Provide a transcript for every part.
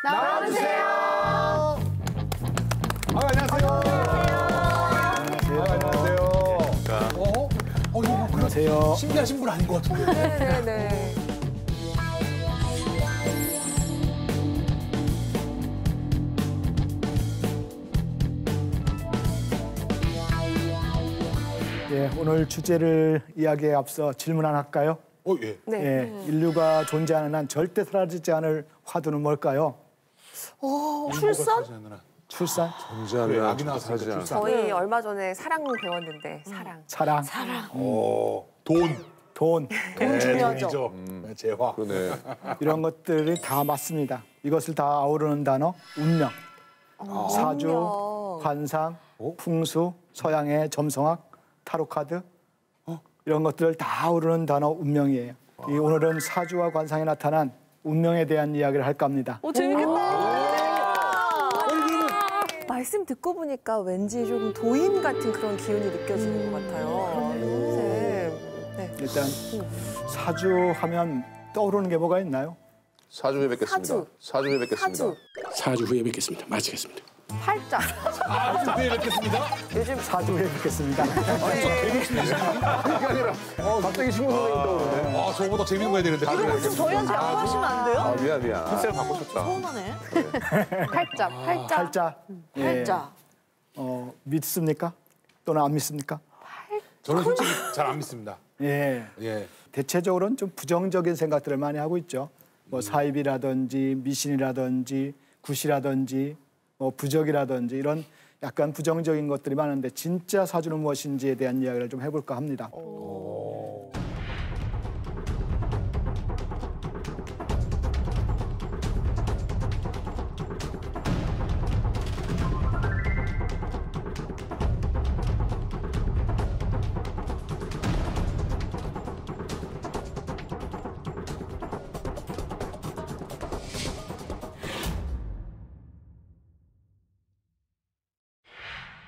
나와주세요. 안녕하세요. 안녕하세요. 이거 안녕하세요. 신기하신 분 아닌 것 같은데. 네네네. 예, 오늘 주제를 이야기에 앞서 질문 하나 할까요? 예. 네. 예, 인류가 존재하는 한 절대 사라지지 않을 화두는 뭘까요? 출산? 출산? 그래, 아기 나왔으니까 출산. 저희 얼마 전에 사랑 배웠는데 사랑. 사랑? 돈. 돈? 돈 중요하죠. 돈이죠. 재화. 그러네. 이런 것들이 다 맞습니다. 이것을 다 아우르는 단어, 운명. 사주, 관상, 풍수, 서양의 점성학, 타로카드 이런 것들을 다 아우르는 단어 운명이에요. 오늘은 사주와 관상에 나타난 운명에 대한 이야기를 할까 합니다. 재밌겠다. 말씀 듣고 보니까 왠지 좀 도인 같은 그런 기운이 느껴지는 것 같아요. 네. 일단 사주 하면 떠오르는 게 뭐가 있나요? 4주 후에 뵙겠습니다. 4주 후에 뵙겠습니다. 4주 후에 뵙겠습니다. 마치겠습니다. 팔자. 후에 뵙겠습니다. 요즘 사주 후에 뵙겠습니다. 그게 아니라 갑자기 신고 선생님 떠오르네. 저거보다 재밌는 거 해야 되는데. 좀 저희한테 양보하시면 안 돼요? 미안. 컨셉을 바꾸셨다. 서운하네. 팔자. 팔자. 예. 팔자. 믿습니까? 또는 안 믿습니까? 저는 솔직히 잘 안 믿습니다. 예. 예. 대체적으로는 좀 부정적인 생각들을 많이 하고 있죠. 뭐 사입이라든지 미신이라든지 굿이라든지 뭐 부적이라든지 이런 약간 부정적인 것들이 많은데 진짜 사주는 무엇인지에 대한 이야기를 좀 해볼까 합니다.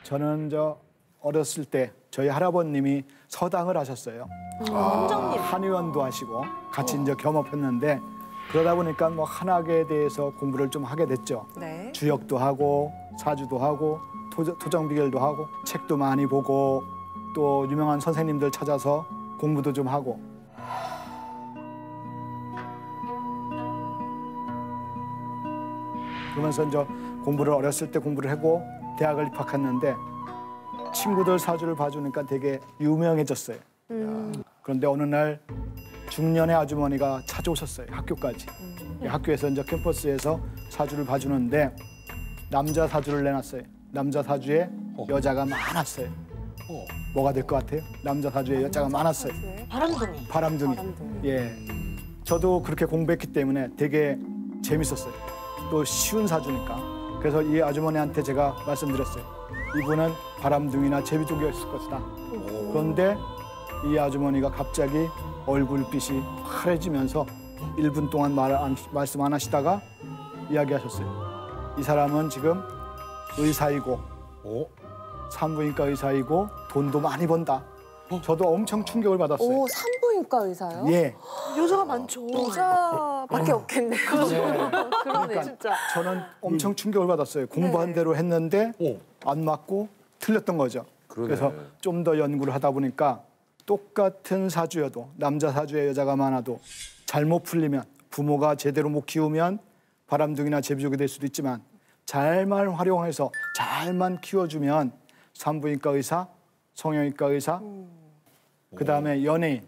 저는 어렸을 때 저희 할아버님이 서당을 하셨어요. 원장님. 한의원도 하시고 같이 이제 겸업했는데 그러다 보니까 뭐 한학에 대해서 공부를 좀 하게 됐죠. 네. 주역도 하고 사주도 하고 토정비결도 하고 책도 많이 보고 또 유명한 선생님들 찾아서 공부도 좀 하고. 그러면서 이제 어렸을 때 공부를 하고 대학을 입학했는데 친구들 사주를 봐주니까 되게 유명해졌어요. 그런데 어느 날 중년의 아주머니가 찾아오셨어요. 학교까지. 학교에서 이제 캠퍼스에서 사주를 봐주는데 남자 사주를 내놨어요. 남자 사주에 여자가 많았어요. 뭐가 될 것 같아요? 남자 사주에 여자가 많았어요. 바람둥이. 예. 저도 그렇게 공부했기 때문에 되게 재밌었어요. 또 쉬운 사주니까. 그래서 이 아주머니한테 제가 말씀드렸어요. 이분은 바람둥이나 제비족이었을 것이다. 그런데 이 아주머니가 갑자기 얼굴빛이 환해지면서 1분 동안 말씀 안 하시다가 이야기하셨어요. 이 사람은 지금 의사이고 산부인과 의사이고 돈도 많이 번다. 저도 엄청 충격을 받았어요. 오, 산부인과 의사요? 예. 여자가 많죠. 여자밖에 없겠네. 그러네, 진짜. 저는 엄청 충격을 받았어요. 공부한 대로 했는데 안 맞고 틀렸던 거죠. 그러네. 그래서 좀 더 연구를 하다 보니까 똑같은 사주여도 남자 사주에 여자가 많아도 잘못 풀리면 부모가 제대로 못 키우면 바람둥이나 제비족이 될 수도 있지만 잘만 활용해서 잘만 키워주면 산부인과 의사, 성형외과 의사, 그다음에 연예인,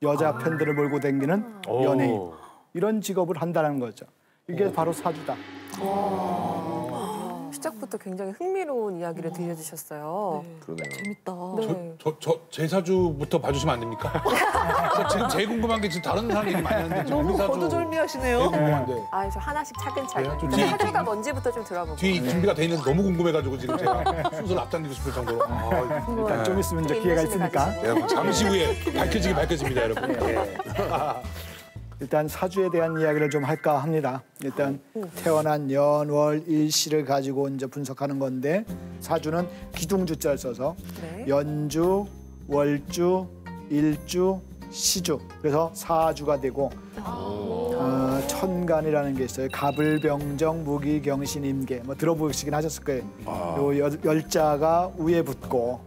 여자 팬들을 몰고 다니는 연예인 이런 직업을 한다는 거죠. 이게 바로 사주다. 시작부터 굉장히 흥미로운 이야기를 들려주셨어요. 그러네요. 재밌다. 제 사주부터 봐주시면 안 됩니까? 지금 제일 궁금한 게 지금 다른 사람 얘기 많이 하는데 지금 우리 사주 거두절미하시네요. 제일 궁금한데. 저 하나씩 차근차근. 그래요? 좀 근데 뒤에 사주가 뭔지부터 좀 들어보고. 뒤 준비가 돼 있는데 너무 궁금해가지고 지금 제가 순서를 앞당기고 싶을 정도로. 일단 좀 있으면 이제 기회가 있으니까. 잠시 후에 밝혀집니다, 여러분. 일단 사주에 대한 이야기를 좀 할까 합니다. 일단 태어난 연, 월, 일, 시를 가지고 이제 분석하는 건데 사주는 기둥주자를 써서 연주, 월주, 일주, 시주 그래서 사주가 되고 천간이라는 게 있어요. 갑을병정, 무기경신임계 뭐 들어보시긴 하셨을 거예요. 요 열자가 위에 붙고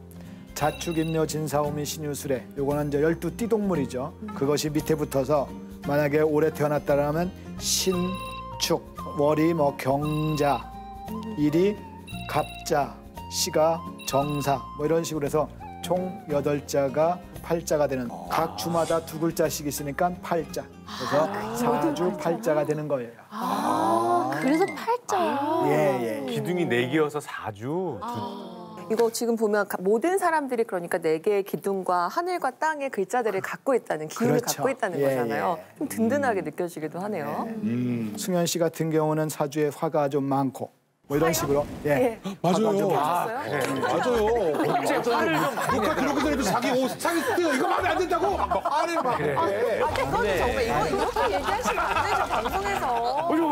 자축인묘 진사오미 신유술에 요거는 이제 12띠 동물이죠. 그것이 밑에 붙어서 만약에 올해 태어났다라면 신축, 월이 뭐 경자, 일이 갑자, 시가 정사 뭐 이런 식으로 해서 총 8자가 8자가 되는 각 주마다 2글자씩 있으니까 8자. 그래서 사주 8자가 되는 거예요. 그래서 팔자. 예. 기둥이 4개여서 4주. 이거 지금 보면 모든 사람들이 그러니까 4개의 기둥과 하늘과 땅의 글자들을 갖고 있다는 기운을 그렇죠. 갖고 있다는 예, 거잖아요. 예. 좀 든든하게 느껴지기도 하네요. 승현 씨 같은 경우는 사주에 화가 좀 많고 뭐 이런 식으로 예. 맞아요. 보셨어요? 맞아요. 누가 그러고 다니면서 자기 스티커 이거 마음에 안 든다고 막 화를 막 해. 아, 그건 정말 이거 이렇게 얘기하시면 안 되죠, 방송에서.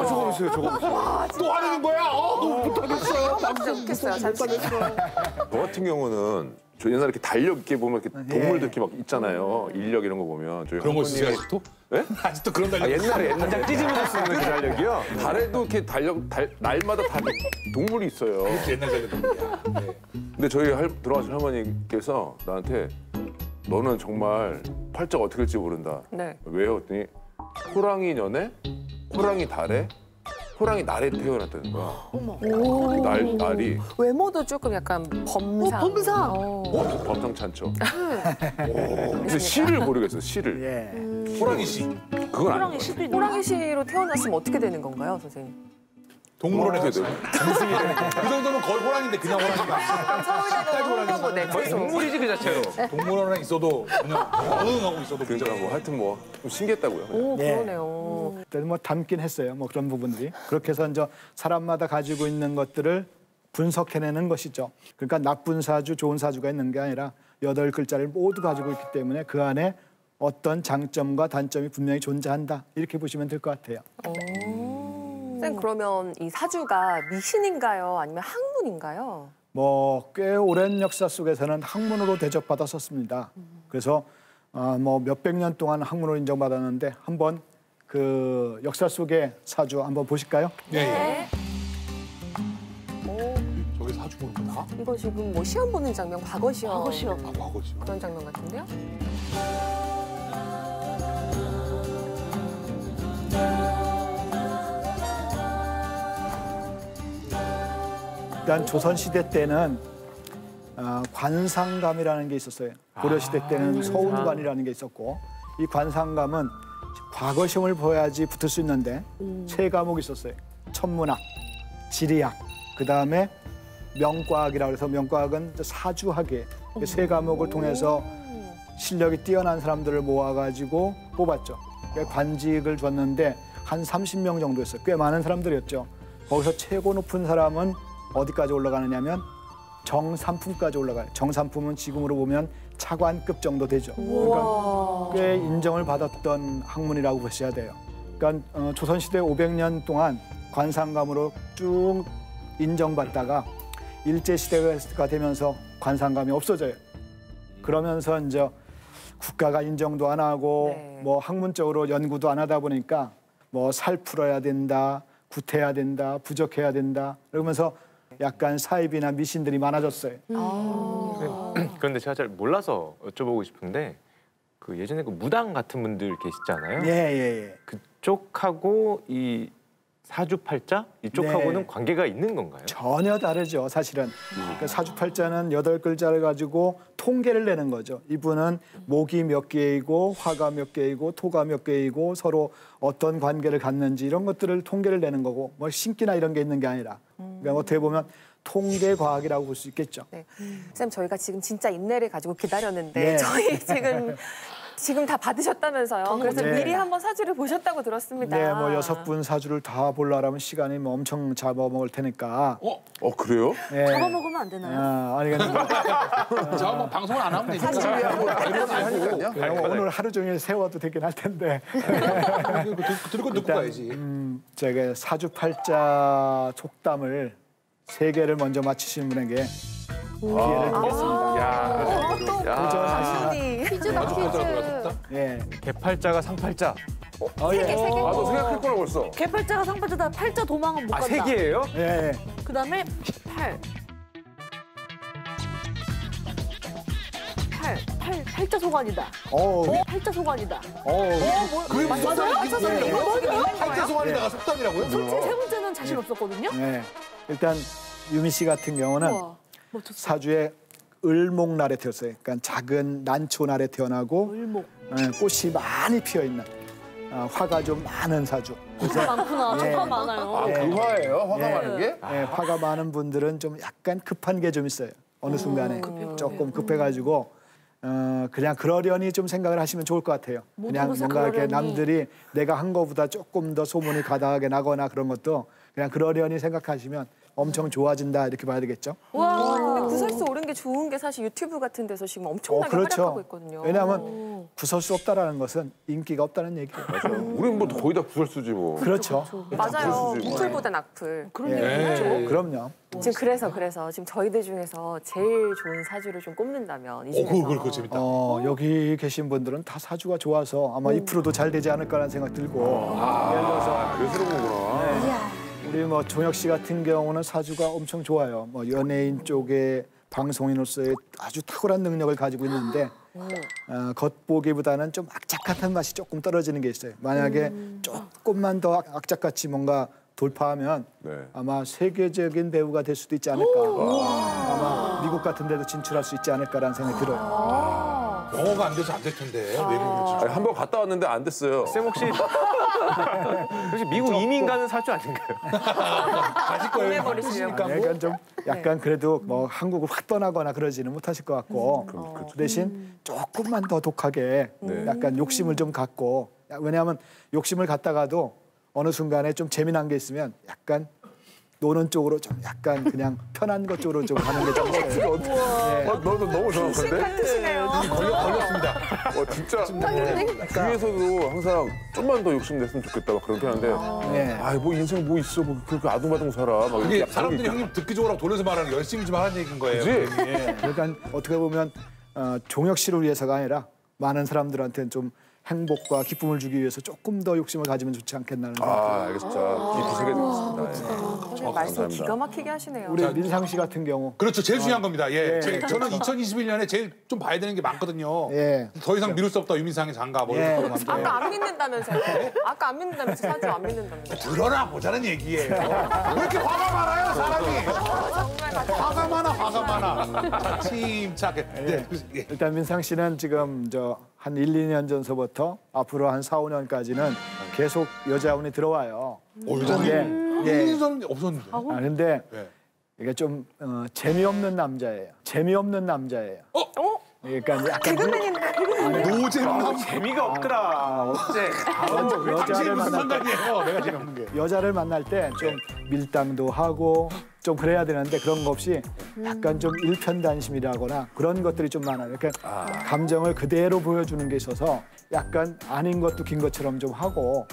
저거 보세요, 저거 보세요. 또 하는 거야? 너무 못하겠어요. 진짜 웃겠어요, 잠시. 저 같은 경우는 저 옛날에 이렇게 달력 있게 보면 이렇게 동물들 이렇게 막 있잖아요. 인력 이런 거 보면 저희 그런 거 있어요, 할머니가- 아직도? 예? 아직도 그런 달력 옛날에 당장 찢으면서 쓰는 그 달력이요? 달에도 이렇게 날마다 다 동물이 있어요. 옛날 달력이야. 네. 근데 저희 돌아가신 할머니께서 나한테 너는 정말 팔자가 어떻게 될지 모른다. 네. 왜요? 했더니 호랑이 년에 호랑이 달에 호랑이 날에 태어났다는 거야. 날이 외모도 조금 약간 범상. 범상. 범상치 않죠. 근데 시를 모르겠어요. 시를. 예. 호랑이 씨. 그건 호랑이 아니에요. 시비. 호랑이 씨로 태어났으면 어떻게 되는 건가요, 선생님? 동물원에 어떻게 가서. 돼요? 그 정도면 거의 호랑인데 그냥 호랑이가. 서울대는 호랑이 네, 거의 동물이지 그 자체로. 동물원에 있어도 그냥 어흥하고 있어도 그러니까 뭐 하여튼 뭐 좀 신기했다고요. 오, 예. 그러네요. 그때는 뭐 닮긴 했어요. 뭐 그런 부분들이. 그렇게 해서 이제 사람마다 가지고 있는 것들을 분석해내는 것이죠. 그러니까 나쁜 사주, 좋은 사주가 있는 게 아니라 8글자를 모두 가지고 있기 때문에 그 안에 어떤 장점과 단점이 분명히 존재한다. 이렇게 보시면 될 것 같아요. 선생님, 그러면 이 사주가 미신인가요? 아니면 학문인가요? 뭐 꽤 오랜 역사 속에서는 학문으로 대접받았었습니다. 그래서 뭐 몇백 년 동안 학문으로 인정받았는데 한번 그 역사 속의 사주 한번 보실까요? 예. 저기 사주 보는구나. 이거 지금 뭐 시험 보는 장면, 과거 시험. 과거 시험. 아, 과거지. 그런 장면 같은데요? 일단 조선시대 때는 관상감이라는 게 있었어요. 고려시대 때는 서운관이라는 게 있었고 이 관상감은 과거 시험을 봐야지 붙을 수 있는데 세 과목이 있었어요. 천문학, 지리학, 그다음에 명과학이라고 해서 명과학은 사주학이에요. 세 과목을 통해서 실력이 뛰어난 사람들을 모아가지고 뽑았죠. 관직을 줬는데 한 30명 정도였어요. 꽤 많은 사람들이었죠. 거기서 최고 높은 사람은 어디까지 올라가느냐면 정삼품까지 올라가요. 정삼품은 지금으로 보면 차관급 정도 되죠. 그러니까 꽤 인정을 받았던 학문이라고 보셔야 돼요. 그러니까 조선시대 500년 동안 관상감으로 쭉 인정받다가 일제시대가 되면서 관상감이 없어져요. 그러면서 이제 국가가 인정도 안 하고 뭐 학문적으로 연구도 안 하다 보니까 뭐 살 풀어야 된다, 구태해야 된다, 부적해야 된다 이러면서 약간 사입이나 미신들이 많아졌어요. 그런데 제가 잘 몰라서 여쭤보고 싶은데 그 예전에 그 무당 같은 분들 계시잖아요. 예. 그쪽하고 이 사주팔자 이쪽하고는 네. 관계가 있는 건가요? 전혀 다르죠, 사실은. 그러니까 사주팔자는 8글자를 가지고 통계를 내는 거죠. 이분은 목이 몇 개이고 화가 몇 개이고 토가 몇 개이고 서로 어떤 관계를 갖는지 이런 것들을 통계를 내는 거고 뭐 신기나 이런 게 있는 게 아니라 그러니까 어떻게 보면 통계 과학이라고 볼 수 있겠죠. 네. 쌤, 저희가 지금 진짜 인내를 가지고 기다렸는데 네. 저희 지금 다 받으셨다면서요. 그래서 네. 미리 한번 사주를 보셨다고 들었습니다. 네, 뭐 6분 사주를 다 보려면 시간이 뭐 엄청 잡아먹을 테니까. 그래요? 네. 잡아먹으면 안 되나요? 아니 근데 저 뭐 방송을 안 하면 되니까. 그냥 오늘 하루 종일 세워도 되긴 할 텐데. 듣고 가야지. 제가 사주팔자 속담을 3개를 먼저 맞히신 분에게 기회를 드리겠습니다. 또 도전하시나? 퀴즈다 퀴즈. 예. 개팔자가 상팔자. 예. 아, 너 생각했구나 벌써. 개팔자가 상팔자다 팔자 도망은 못 아, 간다. 세 개예요? 예. 그다음에 팔. 팔자 소관이다. 팔자 소관이다. 그게 무슨 맞아요? 팔자 소환에다가 속담이라고요? 솔직히 세 번째는 자신 없었거든요. 네. 일단 유미 씨 같은 경우는 우와, 멋졌어. 사주에 을목날에 태어났어요. 그러니까 작은 난초날에 태어나고 을목. 꽃이 많이 피어 있는 화가 좀 많은 사주. 화가 많구나. 예. 화가 많아요. 아, 그 화예요? 화가 예. 많은 게? 예, 화가 많은 분들은 좀 약간 급한 게 좀 있어요. 어느 순간에 조금 급해가지고 그냥 그러려니 좀 생각을 하시면 좋을 것 같아요. 그냥 모두가 뭔가 이렇게 그러려니. 남들이 내가 한 거보다 조금 더 소문이 가다하게 나거나 그런 것도 그냥 그러려니 생각하시면 엄청 좋아진다 이렇게 봐야 되겠죠. 와, 근데 구설수 오른 게 좋은 게 사실 유튜브 같은 데서 지금 엄청나게 활약하고 있거든요. 왜냐하면 구설수 없다라는 것은 인기가 없다는 얘기예요. 우린 뭐 거의 다 구설수지 뭐. 그렇죠. 맞아요. 구설수지, 뭐. 무풀보단 악풀. 그런 예, 얘기. 그럼요. 지금 그래서 지금 저희들 중에서 제일 좋은 사주를 좀 꼽는다면 이 중에서 그거 재밌다. 여기 계신 분들은 다 사주가 좋아서 아마 2%도 잘 되지 않을까라는 생각 들고 예를 들어서 그래서 그런 거구나. 우리 뭐 종혁 씨 같은 경우는 사주가 엄청 좋아요. 뭐 연예인 쪽에 방송인으로서의 아주 탁월한 능력을 가지고 있는데 겉보기보다는 좀 악착같은 맛이 조금 떨어지는 게 있어요. 만약에 조금만 더 악착같이 뭔가 돌파하면 네. 아마 세계적인 배우가 될 수도 있지 않을까. 아마 미국 같은 데도 진출할 수 있지 않을까라는 생각이 들어요. 영어가 안 돼서 안 될 텐데 외국으로 진짜. 아니, 한번 갔다 왔는데 안 됐어요. 쌤 혹시 미국 이민 가는 사주 아닌가요? 가실 거예요. 보내버리시려고. 그러니까 좀 약간 그래도 뭐 한국을 확 떠나거나 그러지는 못하실 것 같고 그 대신 조금만 더 독하게 약간 욕심을 좀 갖고 왜냐하면 욕심을 갖다가도 어느 순간에 좀 재미난 게 있으면 약간 노는 쪽으로 좀 약간 그냥 편한 것 쪽으로 좀 가는 게 좀 있어요. 너도 너무 정확한데? 같으시네요. 걸렸습니다. 진짜 주위에서도 항상 좀만 더 욕심 냈으면 좋겠다 막 그렇게 하는데 네. 아, 뭐 인생 뭐 있어 뭐 그렇게 아둥바둥 살아 막 그게 이렇게 사람들이 형님 듣기 좋으라고 돌려서 말하는 거 열심히 좀 하는 얘기인 거예요. 그지? 예. 그러니까 어떻게 보면 종혁 씨를 위해서가 아니라 많은 사람들한테는 좀 행복과 기쁨을 주기 위해서 조금 더 욕심을 가지면 좋지 않겠나는 생각이 들어요. 아, 알겠습니다. 깊이 새겨지겠습니다. 선생님 말씀 감사합니다. 기가 막히게 하시네요. 우리 민상 씨 같은 경우 그렇죠. 제일 중요한 겁니다. 예. 예. 저는 2021년에 제일 좀 봐야 되는 게 많거든요. 예. 더 이상 미룰 수 없다 유민상의 장가 뭐 예. 이런 거 아까 안 믿는다면서요? 아까 안 믿는다면서 사주 안 믿는다면서. 들어라 보자는 얘기예요. 왜 이렇게 화가 많아요 사람이? 화가 많아. 자, 침착해. 네. 예. 일단 민상 씨는 지금 한 1, 2년 전서부터 앞으로 한 4, 5년까지는 계속 여자운이 들어와요. 여자는 예. 1년 전 없었는데. 근데 네. 이게 좀 재미없는 남자예요. 그러니까 약간 노잼남. 재미가 없더라. 어째. 여자를 무슨 만날 때 상관이에요? 내가 지금 없는 게. 여자를 만날 때 좀 밀당도 하고 좀 그래야 되는데 그런 거 없이 약간 좀 일편단심이라거나 그런 것들이 좀 많아요. 그러니까 감정을 그대로 보여주는 게 있어서 약간 아닌 것도 긴 것처럼 좀 하고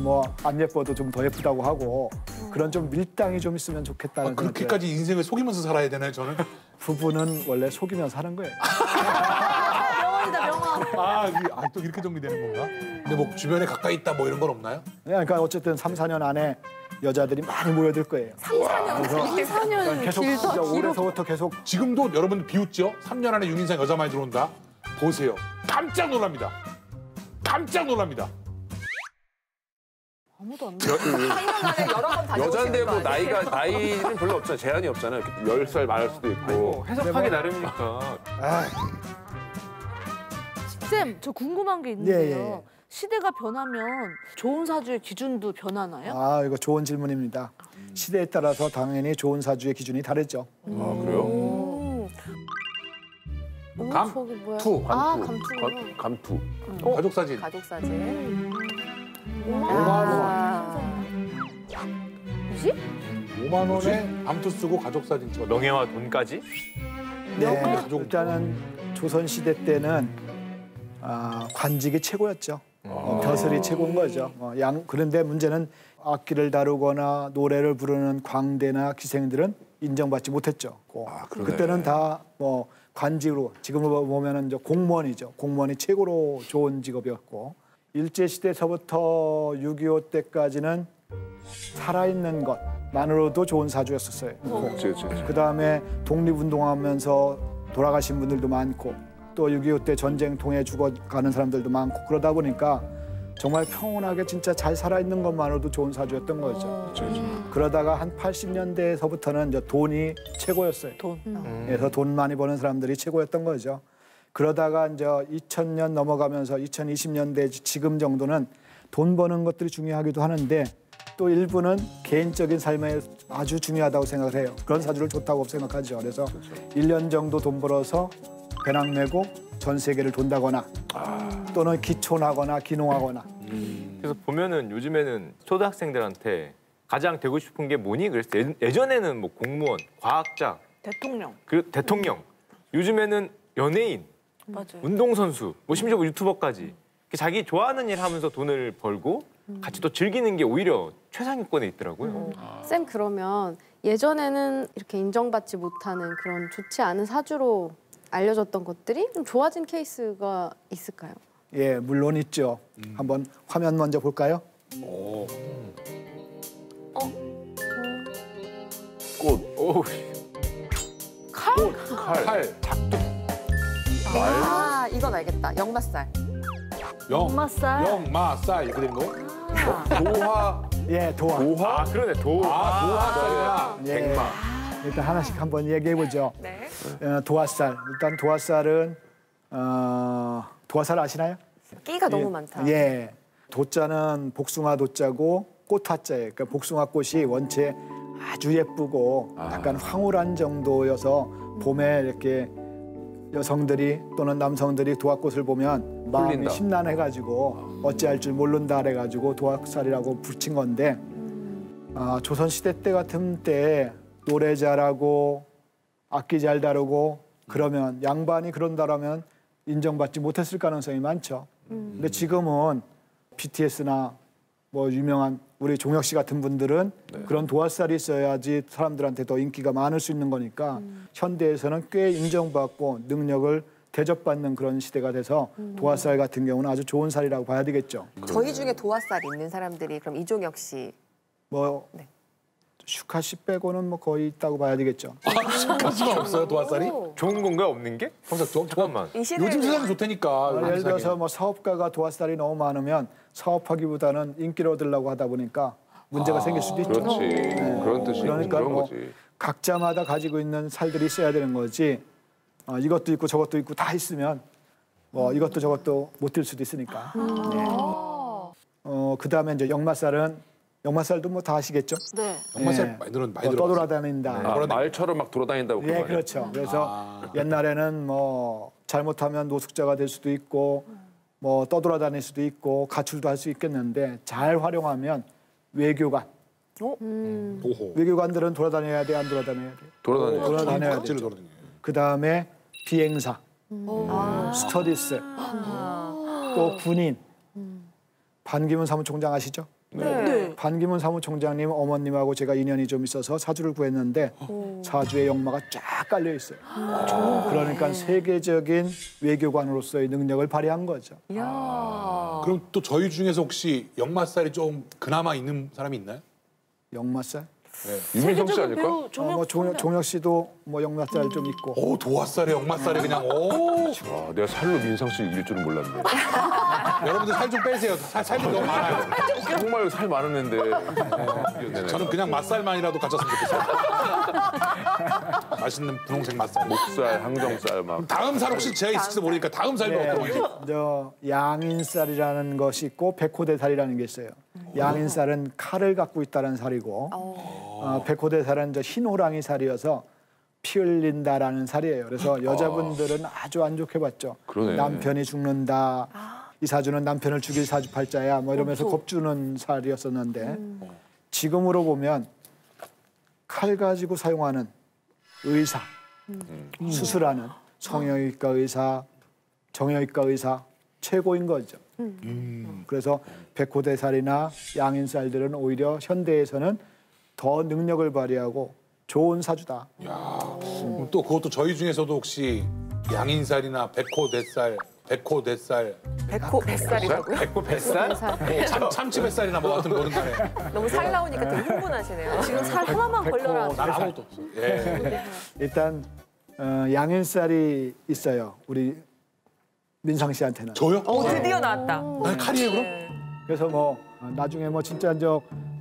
뭐 안 예뻐도 좀 더 예쁘다고 하고 그런 좀 밀당이 좀 있으면 좋겠다는 생각이 들어요. 그렇게까지 인생을 속이면서 살아야 되나요 저는? 부부는 원래 속이면서 하는 거예요. 명언이다 명언. 또 이렇게 정리되는 건가? 근데 뭐 주변에 가까이 있다 뭐 이런 건 없나요? 그러니까 어쨌든 3, 4년 안에 여자들이 많이 모여들 거예요. 4년 계속 진짜 올해서부터 계속 지금도 여러분 비웃죠? 3년 안에 유민상 여자 많이 들어온다. 보세요. 깜짝 놀랍니다. 아무도 안 3년 안에 여러 번 다녀오시는 여자인데 거 뭐 아니에요? 나이는 별로 없잖아요. 제한이 없잖아요. 10살 많을 수도 있고. 해석하기 나름이니까. 쌤, 저 궁금한 게 있는데요. 예. 시대가 변하면 좋은 사주의 기준도 변하나요? 이거 좋은 질문입니다. 시대에 따라서 당연히 좋은 사주의 기준이 다르죠. 아, 그래요? 감? 저기 뭐야? 투. 아, 감투. 감투. 감투. 가족 사진. 가족 사진. 5만 원에 5만 원에 암투 쓰고 가족 사진 찍어. 명예와 돈까지? 네, 가족. 일단은 조선 시대 때는 관직이 최고였죠. 벼슬이 최고인 거죠. 그런데 문제는 악기를 다루거나 노래를 부르는 광대나 기생들은 인정받지 못했죠. 그러네. 그때는 다 뭐 관직으로 지금 보면은 이제 공무원이죠. 공무원이 최고로 좋은 직업이었고 일제시대서부터 6.25 때까지는 살아있는 것만으로도 좋은 사주였었어요. 그렇지. 그다음에 독립운동하면서 돌아가신 분들도 많고 또 6.25 때 전쟁 통해 죽어가는 사람들도 많고 그러다 보니까 정말 평온하게 진짜 잘 살아있는 것만으로도 좋은 사주였던 거죠. 그러다가 한 80년대에서부터는 이제 돈이 최고였어요. 그래서 돈 많이 버는 사람들이 최고였던 거죠. 그러다가 이제 2000년 넘어가면서 2020년대 지금 정도는 돈 버는 것들이 중요하기도 하는데 또 일부는 개인적인 삶에 아주 중요하다고 생각을 해요. 그런 사주를 좋다고 생각하죠. 그래서 1년 정도 돈 벌어서 배낭 메고 전 세계를 돈다거나 또는 기촌하거나 기농하거나. 그래서 보면은 요즘에는 초등학생들한테 가장 되고 싶은 게 뭐니? 그랬을 때 예전에는 뭐 공무원, 과학자, 대통령. 대통령. 요즘에는 연예인, 맞아요. 운동선수, 뭐 심지어 뭐 유튜버까지 자기 좋아하는 일 하면서 돈을 벌고 같이 또 즐기는 게 오히려 최상위권에 있더라고요. 쌤 그러면 예전에는 이렇게 인정받지 못하는 그런 좋지 않은 사주로 알려졌던 것들이 좀 좋아진 케이스가 있을까요? 예, 물론 있죠. 한번 화면 먼저 볼까요? 꽃, 오, 칼. 아, 이건 알겠다. 역마살. 엄마살. 영마살 이렇게 된 거? 도화. 예, 도화. 아 그러네 도화살이구나. 예. 백마. 일단 하나씩 한번 얘기해 보죠. 네. 도화살. 일단 도화살은 도화살 아시나요? 끼가 너무 많다. 예. 도자는 복숭아 도자고 꽃화자예요. 그러니까 복숭아 꽃이 원체 아주 예쁘고 약간 황홀한 정도여서 봄에 이렇게 여성들이 또는 남성들이 도화꽃을 보면 마음이 홀린다. 심란해가지고 어찌할 줄 모른다 해가지고 도화살이라고 붙인 건데 조선시대 때 같은 때 노래 잘하고 악기 잘 다루고 그러면 양반이 그런다라면 인정받지 못했을 가능성이 많죠. 근데 지금은 BTS나 뭐 유명한 우리 종혁 씨 같은 분들은 그런 도화살이 있어야지 사람들한테 더 인기가 많을 수 있는 거니까 현대에서는 꽤 인정받고 능력을 대접받는 그런 시대가 돼서 도화살 같은 경우는 아주 좋은 살이라고 봐야 되겠죠. 저희 중에 도화살 있는 사람들이 그럼 이종혁 씨. 뭐 네. 슈카 씨 빼고는 뭐 거의 있다고 봐야 되겠죠. 하지만 없어요 도화살이? 좋은 건가요? 없는 게? 잠깐만. 이 시대에 요즘 세상이 좋다니까. 예를 들어서 뭐 사업가가 도화살이 너무 많으면 사업하기보다는 인기를 얻으려고 하다 보니까 문제가 생길 수도 있죠. 그렇지. 그런 뜻이 그러니까 그런 뭐 거지. 각자마다 가지고 있는 살들이 있어야 되는 거지. 이것도 있고 저것도 있고 다 있으면 뭐 이것도 저것도 못 들 수도 있으니까. 네. 그다음에 이제 역마살도 뭐 다 아시겠죠? 네. 정말 예. 많이 들은 떠돌아다닌다. 말처럼 막 돌아다닌다고. 그 예, 말이야. 그렇죠. 그래서 옛날에는 뭐 잘못하면 노숙자가 될 수도 있고 뭐 떠돌아다닐 수도 있고 가출도 할 수 있겠는데 잘 활용하면 외교관. 보호. 외교관들은 돌아다녀야 돼, 안 돌아다녀야 돼? 돌아다녀야 돼. 각지를 돌아다녀요. 그다음에 비행사, 스튜어디스, 또 군인. 반기문 사무총장 아시죠? 네. 반기문 사무총장님 어머님하고 제가 인연이 좀 있어서 사주를 구했는데 사주에 역마가 쫙 깔려 있어요. 그러니까 세계적인 외교관으로서의 능력을 발휘한 거죠. 그럼 또 저희 중에서 혹시 역마살이 좀 그나마 있는 사람이 있나요? 역마살? 유민성 씨 아닐까? 배우 뭐 종혁 씨도 뭐 역마살 좀 있고. 오 도화살에 역마살이 그냥 오. 아, 내가 살로 민상 씨 이길 줄은 몰랐네. 여러분들 살 좀 빼세요. 살이 너무 많아요. 정말 살 많은 애인데. 저는 그냥 맛살만이라도 갖췄으면 좋겠어요. 맛있는 분홍색 맛살. 목살, 항정살 막. 다음 살 혹시 제가 있을지 모르니까 다음 살도 어떤 건지. 저 양인살이라는 것이 있고 백호대살이라는 게 있어요. 양인살은 칼을 갖고 있다는 살이고 백호대살은 저 흰호랑이 살이어서 피 흘린다라는 살이에요. 그래서 여자분들은 아주 안 좋게 봤죠. 그러네. 남편이 죽는다. 이 사주는 남편을 죽일 사주팔자야. 뭐 이러면서 겁주는 살이었었는데 지금으로 보면 칼 가지고 사용하는 의사, 수술하는 성형외과 의사, 정형외과 의사 최고인 거죠. 그래서 백호대살이나 양인살들은 오히려 현대에서는 더 능력을 발휘하고 좋은 사주다. 그럼 또 그것도 저희 중에서도 혹시 양인살이나 백호대살 백호 뱃살, 백호 뱃살이라고요? 백호 뱃살? 참치 뱃살이나 뭐 같은 모든 간에 너무 살 나오니까 되게 흥분하시네요. 지금 살 하나만 걸려라. 난 아무것도 없어. 예. 일단 양일살이 있어요. 우리 민상 씨한테는. 저요? 드디어 나왔다. 아니, 칼이에요 그럼? 네. 그래서 뭐 나중에 뭐 진짜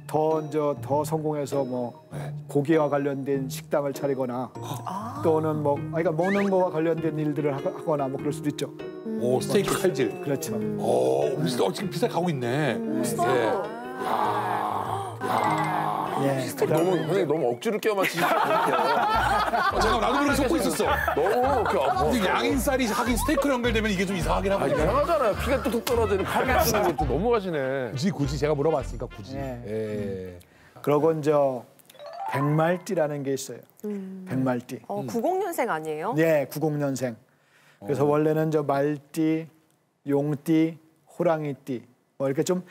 더 성공해서 뭐 고기와 관련된 식당을 차리거나 또는 뭐 그러니까 먹는 거와 관련된 일들을 하거나 뭐 그럴 수도 있죠. 오, 스테이크 칼질. 그렇죠. 오, 지금 비싸게 가고 있네. 예. 너무 선생님 너무 억지로 끼워 맞추시는 거 잠깐 나도 그렇게 속고 있었어. 너무 이렇게 근데 양인살이 하긴 스테이크로 연결되면 이게 좀 이상하긴 하거든요. 이상하잖아요. 피가 뚝뚝 떨어지는 칼 쓰는 것도 너무 가시네. 굳이 제가 물어봤으니까 굳이. 예. 예. 그러고 이제 백말띠라는 게 있어요. 백말띠. 90년생 아니에요? 네, 90년생. 그래서 원래는 말띠, 용띠, 호랑이띠 뭐 이렇게 좀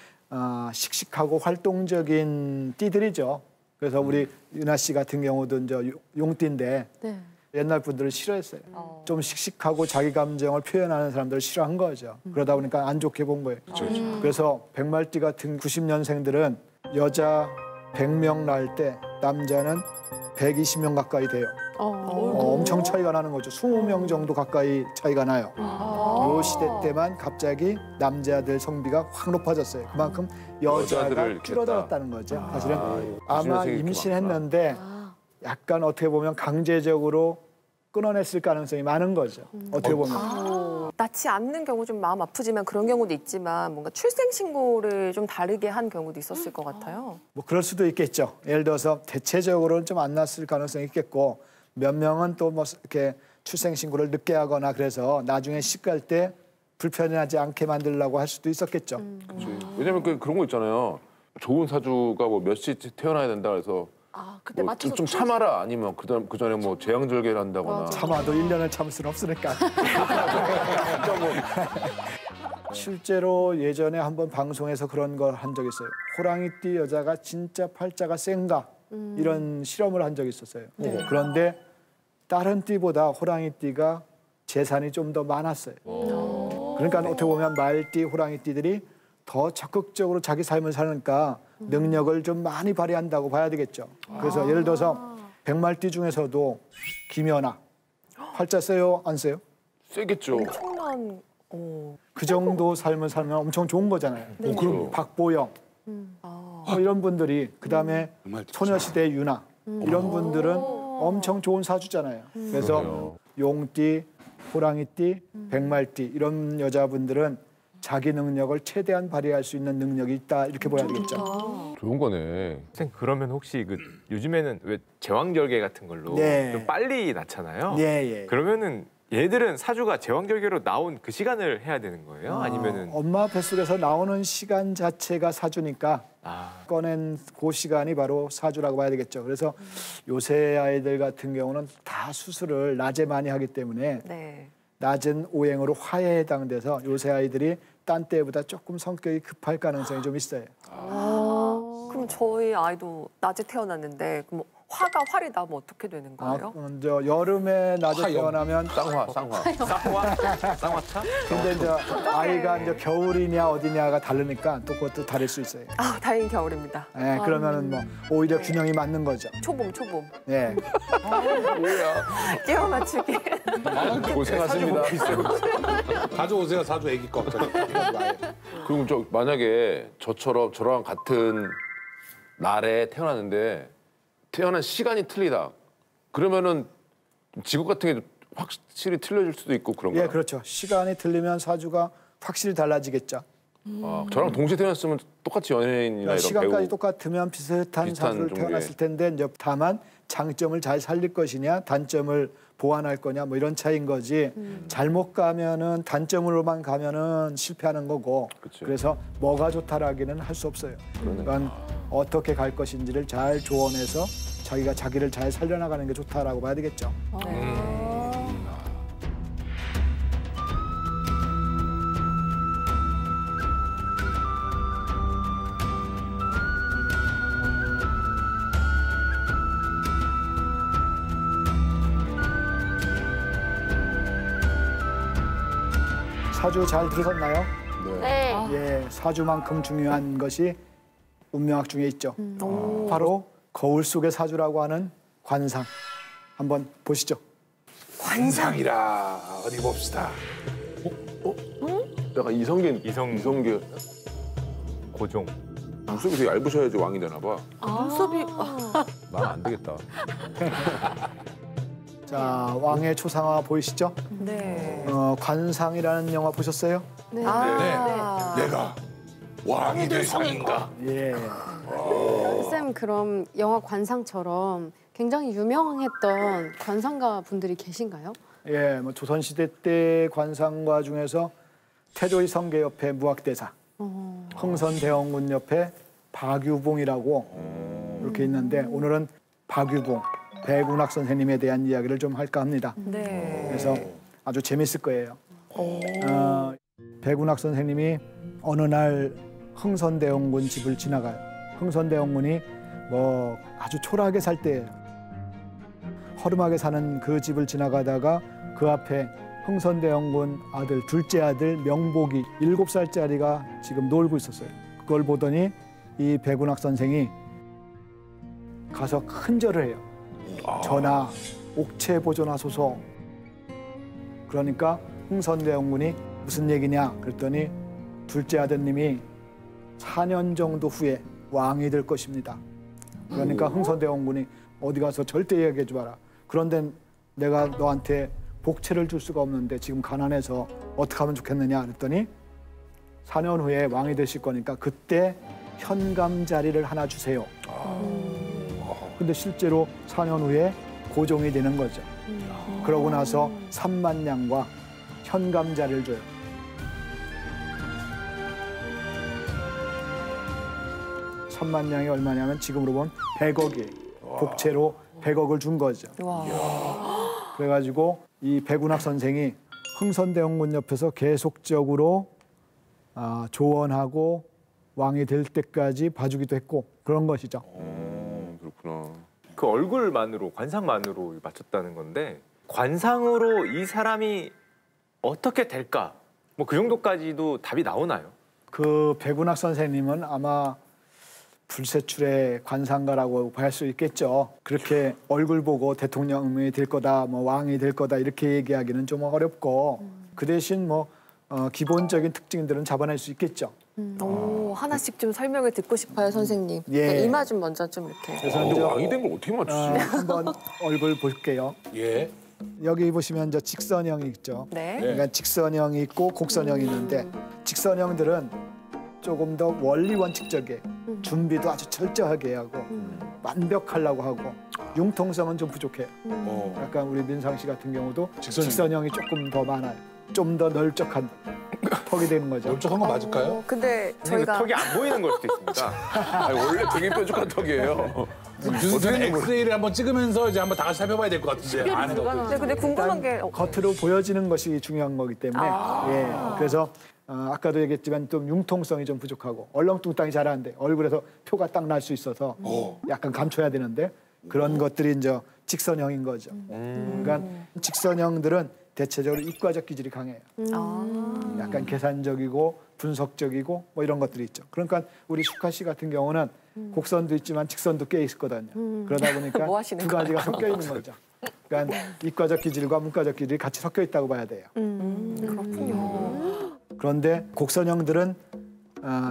씩씩하고 활동적인 띠들이죠. 그래서 우리 윤아 씨 같은 경우도 이제 용띠인데 네. 옛날 분들은 싫어했어요. 좀 씩씩하고 자기 감정을 표현하는 사람들을 싫어한 거죠. 그러다 보니까 안 좋게 본 거예요. 그래서 백말띠 같은 90년생들은 여자 100명 낳을 때 남자는 120명 가까이 돼요. 엄청 차이가 나는 거죠. 20명 정도 가까이 차이가 나요. 요 시대 때만 갑자기 남자들 성비가 확 높아졌어요. 그만큼 여자가 여자들을 줄어들었다는 거죠. 사실은 아마 90년생이 이렇게 임신했는데 약간 어떻게 보면 강제적으로 끊어냈을 가능성이 많은 거죠. 어떻게 보면. 낳지 않는 경우 좀 마음 아프지만 그런 경우도 있지만 뭔가 출생 신고를 좀 다르게 한 경우도 있었을 것 같아요. 뭐 그럴 수도 있겠죠. 예를 들어서 대체적으로는 좀 안 낳았을 가능성이 있겠고 몇 명은 또 뭐 이렇게 출생 신고를 늦게 하거나 그래서 나중에 시집갈 때 불편하지 않게 만들려고 할 수도 있었겠죠. 왜냐면 그런 거 있잖아요. 좋은 사주가 뭐 몇 시 태어나야 된다 그래서 그때 뭐 맞춰서 좀 참아라 아니면 그 전에 뭐 재앙절개를 한다거나. 참아도 1년을 참을 수는 없으니까. 실제로 예전에 한번 방송에서 그런 걸 한 적이 있어요. 호랑이띠 여자가 진짜 팔자가 센가 이런 실험을 한 적이 있었어요. 그런데 다른 띠보다 호랑이띠가 재산이 좀 더 많았어요. 그러니까 어떻게 보면 말띠, 호랑이띠들이 더 적극적으로 자기 삶을 사니까 능력을 좀 많이 발휘한다고 봐야 되겠죠. 그래서 예를 들어서 백말띠 중에서도 김연아 팔자 세요? 안 세요? 세겠죠. 엄청난 그 정도 삶을 살면 엄청 좋은 거잖아요. 그럼요. 박보영 뭐 이런 분들이 그다음에 소녀시대 유나 이런 분들은 엄청 좋은 사주잖아요. 그래서 용띠, 호랑이띠, 백말띠 이런 여자분들은 자기 능력을 최대한 발휘할 수 있는 능력이 있다 이렇게 봐야 되겠죠. 좋은 거네. 선생님 그러면 혹시 요즘에는 왜 제왕절개 같은 걸로 네. 좀 빨리 낳잖아요. 예. 그러면은 얘들은 사주가 제왕절개로 나온 그 시간을 해야 되는 거예요? 아니면은 엄마 뱃속에서 나오는 시간 자체가 사주니까 꺼낸 그 시간이 바로 사주라고 봐야 되겠죠. 그래서 요새 아이들 같은 경우는 다 수술을 낮에 많이 하기 때문에 네. 낮은 오행으로 화에 해당돼서 요새 아이들이 딴 때보다 조금 성격이 급할 가능성이 좀 있어요. 그럼 저희 아이도 낮에 태어났는데 그럼 화가 활이 나면 어떻게 되는 거예요? 저 여름에 낮에 화염. 태어나면 쌍화. 쌍화차? 근데 이제 아이가 이제 겨울이냐 어디냐가 다르니까 또 그것도 다를 수 있어요. 다행히 겨울입니다. 예, 그러면은 뭐 오히려 균형이 맞는 거죠. 초봄. 예. 끼워 맞추기. 고생하십니다. 가져오세요 사주 애기 거. 그리고 만약에 저랑 같은 날에 태어났는데 태어난 시간이 틀리다. 그러면은 직업 같은 게 확실히 틀려질 수도 있고 그런가요? 예, 그렇죠. 시간이 틀리면 사주가 확실히 달라지겠죠. 저랑 동시에 태어났으면 똑같이 연예인이나 이런 시간까지 배우 똑같으면 비슷한 사주를 종류의. 태어났을 텐데 이제 다만 장점을 잘 살릴 것이냐 단점을 보완할 거냐 뭐 이런 차이인 거지. 잘못 가면은 단점으로만 가면은 실패하는 거고. 그치. 그래서 뭐가 좋다라기는 할 수 없어요. 그러니까 어떻게 갈 것인지를 잘 조언해서 자기가 자기를 잘 살려나가는 게 좋다라고 봐야 되겠죠. 사주 잘 들으셨나요? 네. 예, 사주만큼 중요한 것이 운명학 중에 있죠. 바로 거울 속의 사주라고 하는 관상. 한번 보시죠. 관상이라 어디 봅시다. 약간 이성계 고종. 눈썹이 되게 얇으셔야지 왕이 되나 봐. 눈썹이 난 안 되겠다. 자, 왕의 초상화 보이시죠? 네. 관상이라는 영화 보셨어요? 네. 내가 왕이 될 상인가? 예. 쌤, 그럼 영화 관상처럼 굉장히 유명했던 관상가 분들이 계신가요? 예, 뭐 조선시대 때 관상가 중에서 태조의 성계 옆에 무학대사, 흥선대원군 옆에 박유봉이라고 이렇게 있는데 오늘은 박유봉, 배군학 선생님에 대한 이야기를 좀 할까 합니다. 네. 그래서 아주 재밌을 거예요. 배군학 선생님이 어느 날 흥선대원군 집을 지나가요. 흥선대원군이 뭐 아주 초라하게 살 때예요. 허름하게 사는 그 집을 지나가다가 그 앞에 흥선대원군 아들, 둘째 아들 명복이 7살짜리가 지금 놀고 있었어요. 그걸 보더니 이 배군학 선생이 가서 큰절을 해요. 전하, 옥체 보존하소서. 그러니까 흥선대원군이 무슨 얘기냐 그랬더니 둘째 아드님이 4년 정도 후에 왕이 될 것입니다. 그러니까 흥선대원군이 어디 가서 절대 얘기하지 마라. 그런데 내가 너한테 복채를 줄 수가 없는데 지금 가난해서 어떻게 하면 좋겠느냐 그랬더니 4년 후에 왕이 되실 거니까 그때 현감 자리를 하나 주세요. 근데 실제로 4년 후에 고종이 되는 거죠. 그러고 나서 3만 냥과 현감 자리를 줘요. 천만 냥이 얼마냐면 지금으로 보면 100억이에요. 복채로 100억을 준 거죠. 와. 그래가지고 이 배군학 선생이 흥선대원군 옆에서 계속적으로 조언하고 왕이 될 때까지 봐주기도 했고 그런 것이죠. 그렇구나. 그 얼굴만으로 관상만으로 맞췄다는 건데 관상으로 이 사람이 어떻게 될까? 뭐 그 정도까지도 답이 나오나요? 그 배군학 선생님은 아마 불세출의 관상가라고 할 수 있겠죠. 그렇게 얼굴 보고 대통령이 될 거다, 뭐 왕이 될 거다 이렇게 얘기하기는 좀 어렵고 그 대신 뭐 기본적인 특징들은 잡아낼 수 있겠죠. 오, 하나씩 좀 설명을 듣고 싶어요, 선생님. 예. 네, 이마 좀 먼저 좀 이렇게. 그래서 근데 이제 왕이 된 걸 어떻게 맞추지? 한번 얼굴 볼게요. 예. 여기 보시면 저 직선형이 있죠. 네. 그러니까 직선형이 있고 곡선형이 있는데 직선형들은 조금 더 원리 원칙적이에요. 준비도 아주 철저하게 하고 완벽하려고 하고 융통성은 좀 부족해요. 약간 우리 민상 씨 같은 경우도 직선형이 조금 더 많아요. 좀 더 널쩍한 턱이 되는 거죠. 넓적한 거 맞을까요? 근데 근데 저희가 턱이 안 보이는 걸 수도 있습니다. 아니, 원래 되게 뾰족한 턱이에요. 교수님 엑스레이를 한번 찍으면서 이제 한번 다 같이 살펴봐야 될 것 같은데. 안에 네, 근데 궁금한 게 겉으로 보여지는 것이 중요한 거기 때문에 예. 그래서 아까도 얘기했지만 좀 융통성이 좀 부족하고 얼렁뚱땅이 잘하는데 얼굴에서 표가 딱 날 수 있어서 약간 감춰야 되는데 그런 것들이 이제 직선형인 거죠. 그러니까 직선형들은 대체적으로 이과적 기질이 강해요. 약간 계산적이고 분석적이고 뭐 이런 것들이 있죠. 그러니까 우리 슈카 씨 같은 경우는 곡선도 있지만 직선도 꽤 있거든요. 그러다 보니까 뭐 하시는 두 가지가 섞여 있는 거죠. 그러니까 이과적 기질과 문과적 기질이 같이 섞여 있다고 봐야 돼요. 그렇군요. 그런데 곡선형들은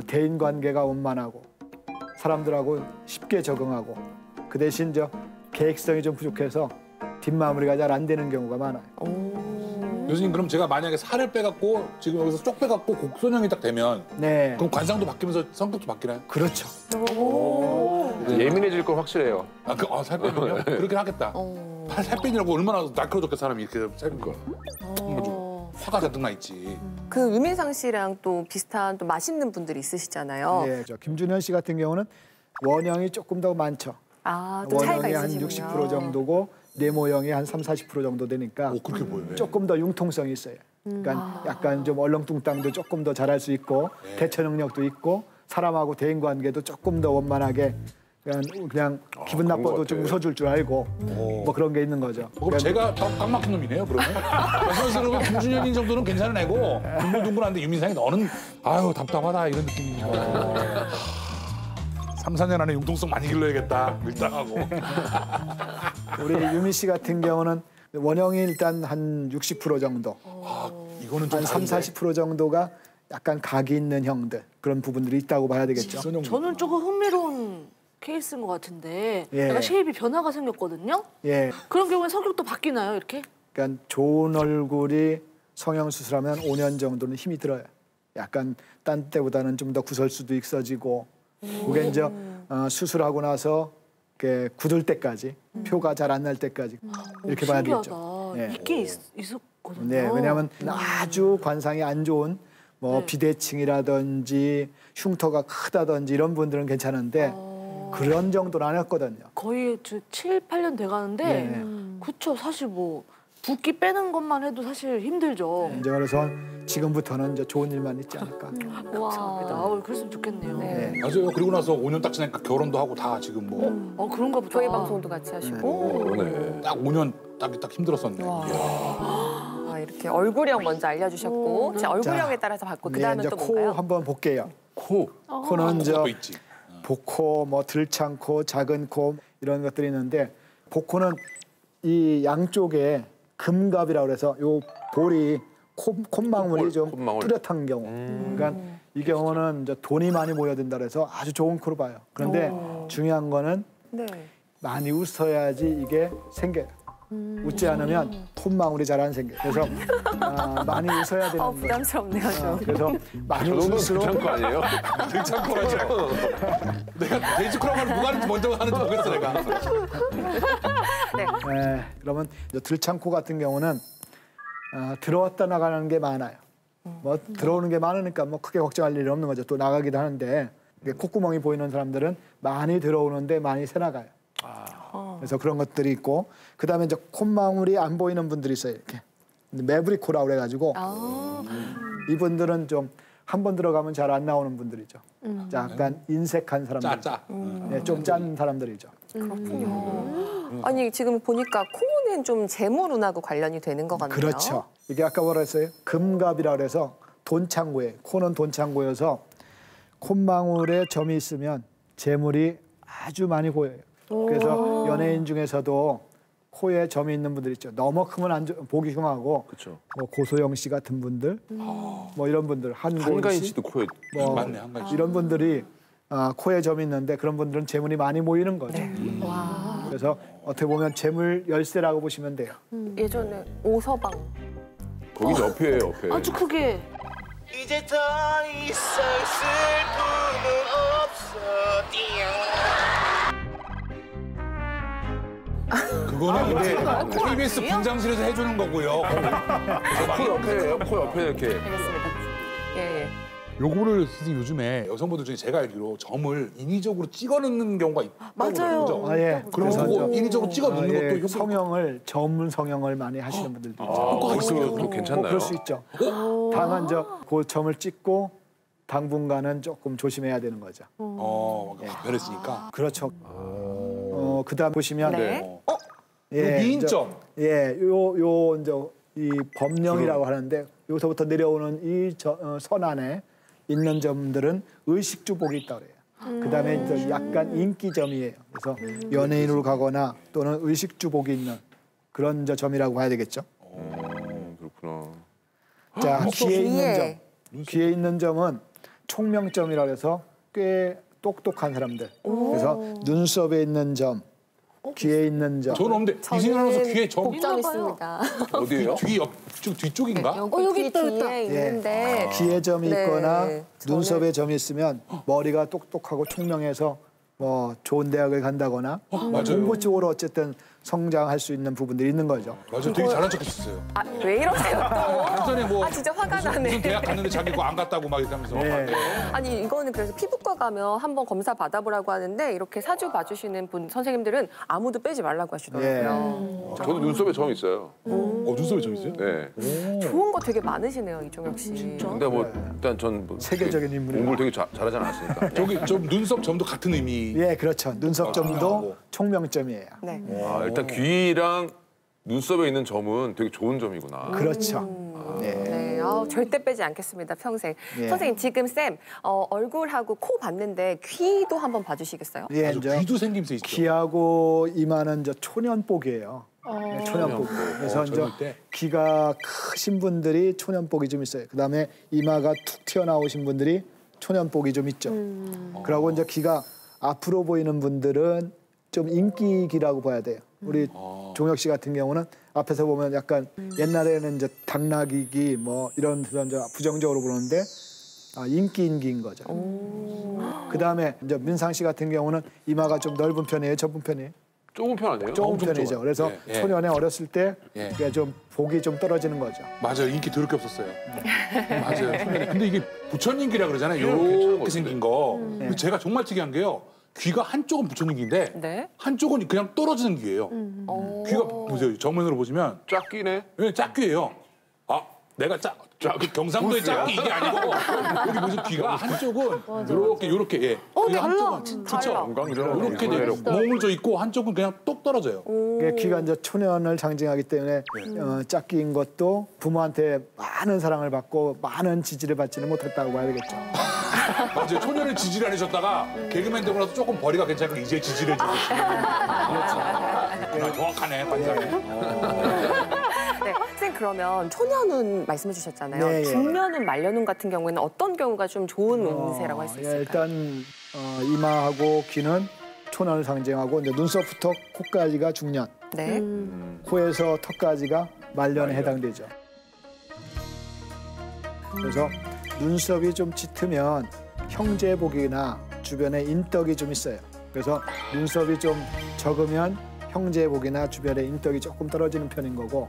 대인 관계가 원만하고 사람들하고 쉽게 적응하고 그 대신 계획성이 좀 부족해서 뒷마무리가 잘 안 되는 경우가 많아요. 교수님 그럼 제가 만약에 살을 빼갖고 지금 여기서 쪽 빼갖고 곡선형이 딱 되면 네, 그럼 관상도 바뀌면서 성격도 바뀌나요? 그렇죠. 예민해질 건 확실해요. 살 빼면요? 그렇긴 하겠다. 살 빼느라고 얼마나 날카로웠겠 사람이 이렇게 살니까. 화가 잔뜩 나 있지. 그 유민상 씨랑 또 비슷한 또 맛있는 분들이 있으시잖아요. 네, 김준현 씨 같은 경우는 원형이 조금 더 많죠. 또 차이가 원형이 한 있으시군요. 60% 정도고 네모형이 한 30~40% 정도 되니까 그렇게 보여요. 조금 더 융통성이 있어요. 그러니까 약간 좀 얼렁뚱땅도 조금 더 잘할 수 있고 대처 능력도 있고 사람하고 대인 관계도 조금 더 원만하게 그냥 기분 그런 것 나빠도 좀 같아. 웃어줄 줄 알고 뭐 그런 게 있는 거죠. 그럼 제가 더 꽉 막힌 놈이네요, 그러면. 말씀하시는 김준현인 정도는 괜찮은 애고 둥글둥글한데 유민상이 너는 아유 답답하다 이런 느낌인 거야. 3, 4년 안에 융통성 많이 길러야겠다, 밀당하고. 우리 유미 씨 같은 경우는 원형이 일단 한 60% 정도, 이거는 좀 한 3, 40% 정도가 약간 각이 있는 형들 그런 부분들이 있다고 봐야 되겠죠. 저는 조금 흥미로운 케이스인 것 같은데 예. 약간 쉐입이 변화가 생겼거든요. 예, 그런 경우에 성격도 바뀌나요, 이렇게? 그러니까 좋은 얼굴이 성형 수술하면 5년 정도는 힘이 들어요. 약간 딴 때보다는 좀 더 구설수도 있어지고, 그게 이제 수술하고 나서 이렇게 굳을 때까지, 표가 잘 안 날 때까지 이렇게 봐야 신기하다. 되겠죠. 예. 있긴 있었거든요. 네, 왜냐하면 아주 관상이 안 좋은 뭐 네. 비대칭이라든지 흉터가 크다든지 이런 분들은 괜찮은데 그런 정도는 아니었거든요. 거의 7, 8년 돼가는데 네. 그쵸. 사실 뭐 붓기 빼는 것만 해도 사실 힘들죠. 이제 그래서 지금부터는 이제 좋은 일만 있지 않을까. 와, 그랬으면 좋겠네요. 네. 맞아요. 그리고 나서 5년 딱 지나니까 결혼도 하고 다 지금 뭐 그런가 보다. 저희 방송도 같이 하시고. 그러네. 딱 5년 딱 힘들었었네. 아, 이렇게 얼굴형 먼저 알려주셨고, 제 얼굴형에 따라서 받고 그 다음에 이제 또 코 뭔가요? 한번 볼게요. 코. 코는 이제 또 있지. 복코, 뭐 들창코, 작은 코 이런 것들이 있는데 복코는 이 양쪽에 금갑이라고 그래서 요 볼이 콧망울이 좀 콧망울. 뚜렷한 경우. 그러니까 이 경우는 이제 돈이 많이 모여든다 그래서 아주 좋은 코로 봐요. 그런데 중요한 거는 네. 많이 웃어야지 이게 생겨요. 웃지 않으면 콧망울이 잘 안 생겨요. 그래서 많이 웃어야 되는 거예요. 부담스럽네요, 좀. 그래서 많이 저 정도는 웃을수록 괜찮은 거 아니에요? 들창코라지. 내가 돼지코랑을 누가 하는지 먼저 하는지 모르겠어 내가. 그러면 이제 들창코 같은 경우는 들어왔다 나가는 게 많아요. 뭐 들어오는 게 많으니까 뭐 크게 걱정할 일이 없는 거죠. 또 나가기도 하는데 이게 콧구멍이 보이는 사람들은 많이 들어오는데 많이 새 나가요. 그래서 그런 것들이 있고 그다음에 이제 콧망울이 안 보이는 분들이 있어요. 이렇게 매부리 코라고 그래가지고 이분들은 좀 한 번 들어가면 잘 안 나오는 분들이죠. 약간 인색한 사람들, 짜. 네, 좀 짠 사람들이죠. 아니, 지금 보니까 코는 좀 재물운하고 관련이 되는 것 같네요. 그렇죠. 이게 아까 뭐라 했어요? 금갑이라 그래서 돈창고에 코는 돈창고여서 콧망울에 점이 있으면 재물이 아주 많이 고여요. 그래서 연예인 중에서도 코에 점이 있는 분들 있죠. 너무 크면 보기 흉하고 그렇죠. 뭐 고소영 씨 같은 분들, 뭐 이런 분들 한가인 한가인 씨, 씨도 코에 뭐 맞네, 한가인 씨. 이런 분들이 코에 점이 있는데 그런 분들은 재물이 많이 모이는 거죠. 그래서 어떻게 보면 재물 열쇠라고 보시면 돼요. 예전에 오서방. 거기 옆에 옆에. 아주 크게. 이제 더 이상 슬픔은 없어 그거는 근데 KBS 분장실에서 해주는 거고요. 코 옆에 이렇게. 알겠습니다. 예. 요거를 선생님 요즘에 여성분들 중에 제가 알기로 점을 인위적으로 찍어 넣는 경우가 있다고 맞아요. 그러죠. 그래서 그럼 그거 이제, 인위적으로 찍어 넣는 것도 효과 성형을 전문 성형을 많이 하시는 분들도 있죠. 아, 그거 괜찮나요? 그럴 수 있죠. 다만 그 점을 찍고 당분간은 조금 조심해야 되는 거죠. 변했으니까. 그렇죠. 그다음 보시면 네. 미인점. 요 이제 이 범령이라고 하는데 여기서부터 내려오는 이 선 안에 있는 점들은 의식주복이 있다 그래요. 그다음에 이제 약간 인기점이에요. 그래서 연예인으로 가거나 또는 의식주복이 있는 그런 점이라고 봐야 되겠죠. 그렇구나. 자, 귀에 있는 귀에. 점. 귀에 있는 점은 총명점이라고 해서 꽤 똑똑한 사람들. 그래서 눈썹에 있는 점, 귀에 있는 점. 저는 없는데 이승현 아나운서 귀에 점 복점 있습니다. 어디에요? 뒤 뒤쪽인가? 여기 있다, 뒤에 있다. 있는데 귀에 점이 네, 있거나 저는- 눈썹에 점이 있으면 머리가 똑똑하고 총명해서 뭐 좋은 대학을 간다거나 맞아요. 공부 쪽으로 어쨌든 성장할 수 있는 부분들이 있는 거죠. 맞아, 되게 잘한 척했었어요. 아, 왜 이러세요 또? 전에 뭐 아, 진짜 화가 무슨 나네. 대학 갔는데 자기 거 안 갔다고 막 이렇게 하면서. 네. 아니 이거는 그래서 피부과 가면 한번 검사 받아보라고 하는데 이렇게 사주 봐주시는 분 선생님들은 아무도 빼지 말라고 하시더라고요. 저도 눈썹에 점 있어요. 눈썹에 점 있어요? 네. 좋은 거 되게 많으시네요 이종혁 씨. 진짜? 근데 뭐 일단 전 뭐 세계적인 인물이에요. 공부를 되게 잘하지 않았으니까. 저기 좀 눈썹 점도 같은 의미. 예, 그렇죠. 눈썹점도 총명점이에요. 네. 아, 일단 귀랑 눈썹에 있는 점은 되게 좋은 점이구나. 그렇죠. 네. 네, 절대 빼지 않겠습니다 평생. 예. 선생님 지금 쌤 얼굴하고 코 봤는데 귀도 한번 봐주시겠어요? 예, 아주 이제 귀도 생김새 있죠. 귀하고 이마는 이제 초년복이에요. 네, 초년복. 그래서 이제 젊을 때. 귀가 크신 분들이 초년복이 좀 있어요. 그다음에 이마가 툭 튀어나오신 분들이 초년복이 좀 있죠. 그리고 이제 귀가 앞으로 보이는 분들은 좀 인기귀라고 봐야 돼요. 우리 종혁 씨 같은 경우는 앞에서 보면 약간 옛날에는 이제 당나귀귀 뭐 이런 데서 이제 부정적으로 보는데 인기인 거죠. 그다음에 이제 민상 씨 같은 경우는 이마가 좀 넓은 편이에요, 좁은 편이에요? 좁은 편 아니에요? 좁은 엄청 편이죠. 좁아요. 그래서 예, 예. 초년에 어렸을 때 예. 그게 좀 복이 좀 떨어지는 거죠. 맞아요. 인기 더럽게 없었어요. 맞아요. 근데 이게 부처님귀라 그러잖아요. 괜찮은 이렇게 것 생긴 거. 근데 제가 정말 특이한 게요. 귀가 한쪽은 부처님귀인데 네. 한쪽은 그냥 떨어지는 귀예요. 귀가 보세요. 정면으로 보시면 쫙 끼네. 네, 짝귀예요. 아, 내가 경상도의 짝귀 이게 아니고 여기 보세요. 귀가 한쪽은 요렇게 예. 귀가 한쪽은 달라. 건강이죠. 이렇게 머물져 있고 한쪽은 그냥 똑 떨어져요. 그게 귀가 이제 초년을 상징하기 때문에 짝귀인 것도 부모한테 많은 사랑을 받고 많은 지지를 받지는 못했다고 봐야 되겠죠. 맞아요. 초년을 지지를 안 해줬다가 개그맨 되고 나서 조금 벌이가 괜찮으니까 이제 지지를 해주고 그렇죠. 정확하네, 관사네. 네, 선생님 그러면 초년운 말씀해 주셨잖아요. 네, 예. 중년운, 말년운 같은 경우에는 어떤 경우가 좀 좋은 운세라고 할 수 있을까요? 일단 이마하고 귀는 초년을 상징하고 이제 눈썹부터 코까지가 중년, 네. 코에서 턱까지가 말년에 해당되죠. 그래서 눈썹이 좀 짙으면 형제복이나 주변에 인덕이 좀 있어요. 그래서 눈썹이 좀 적으면 형제복이나 주변에 인덕이 조금 떨어지는 편인 거고.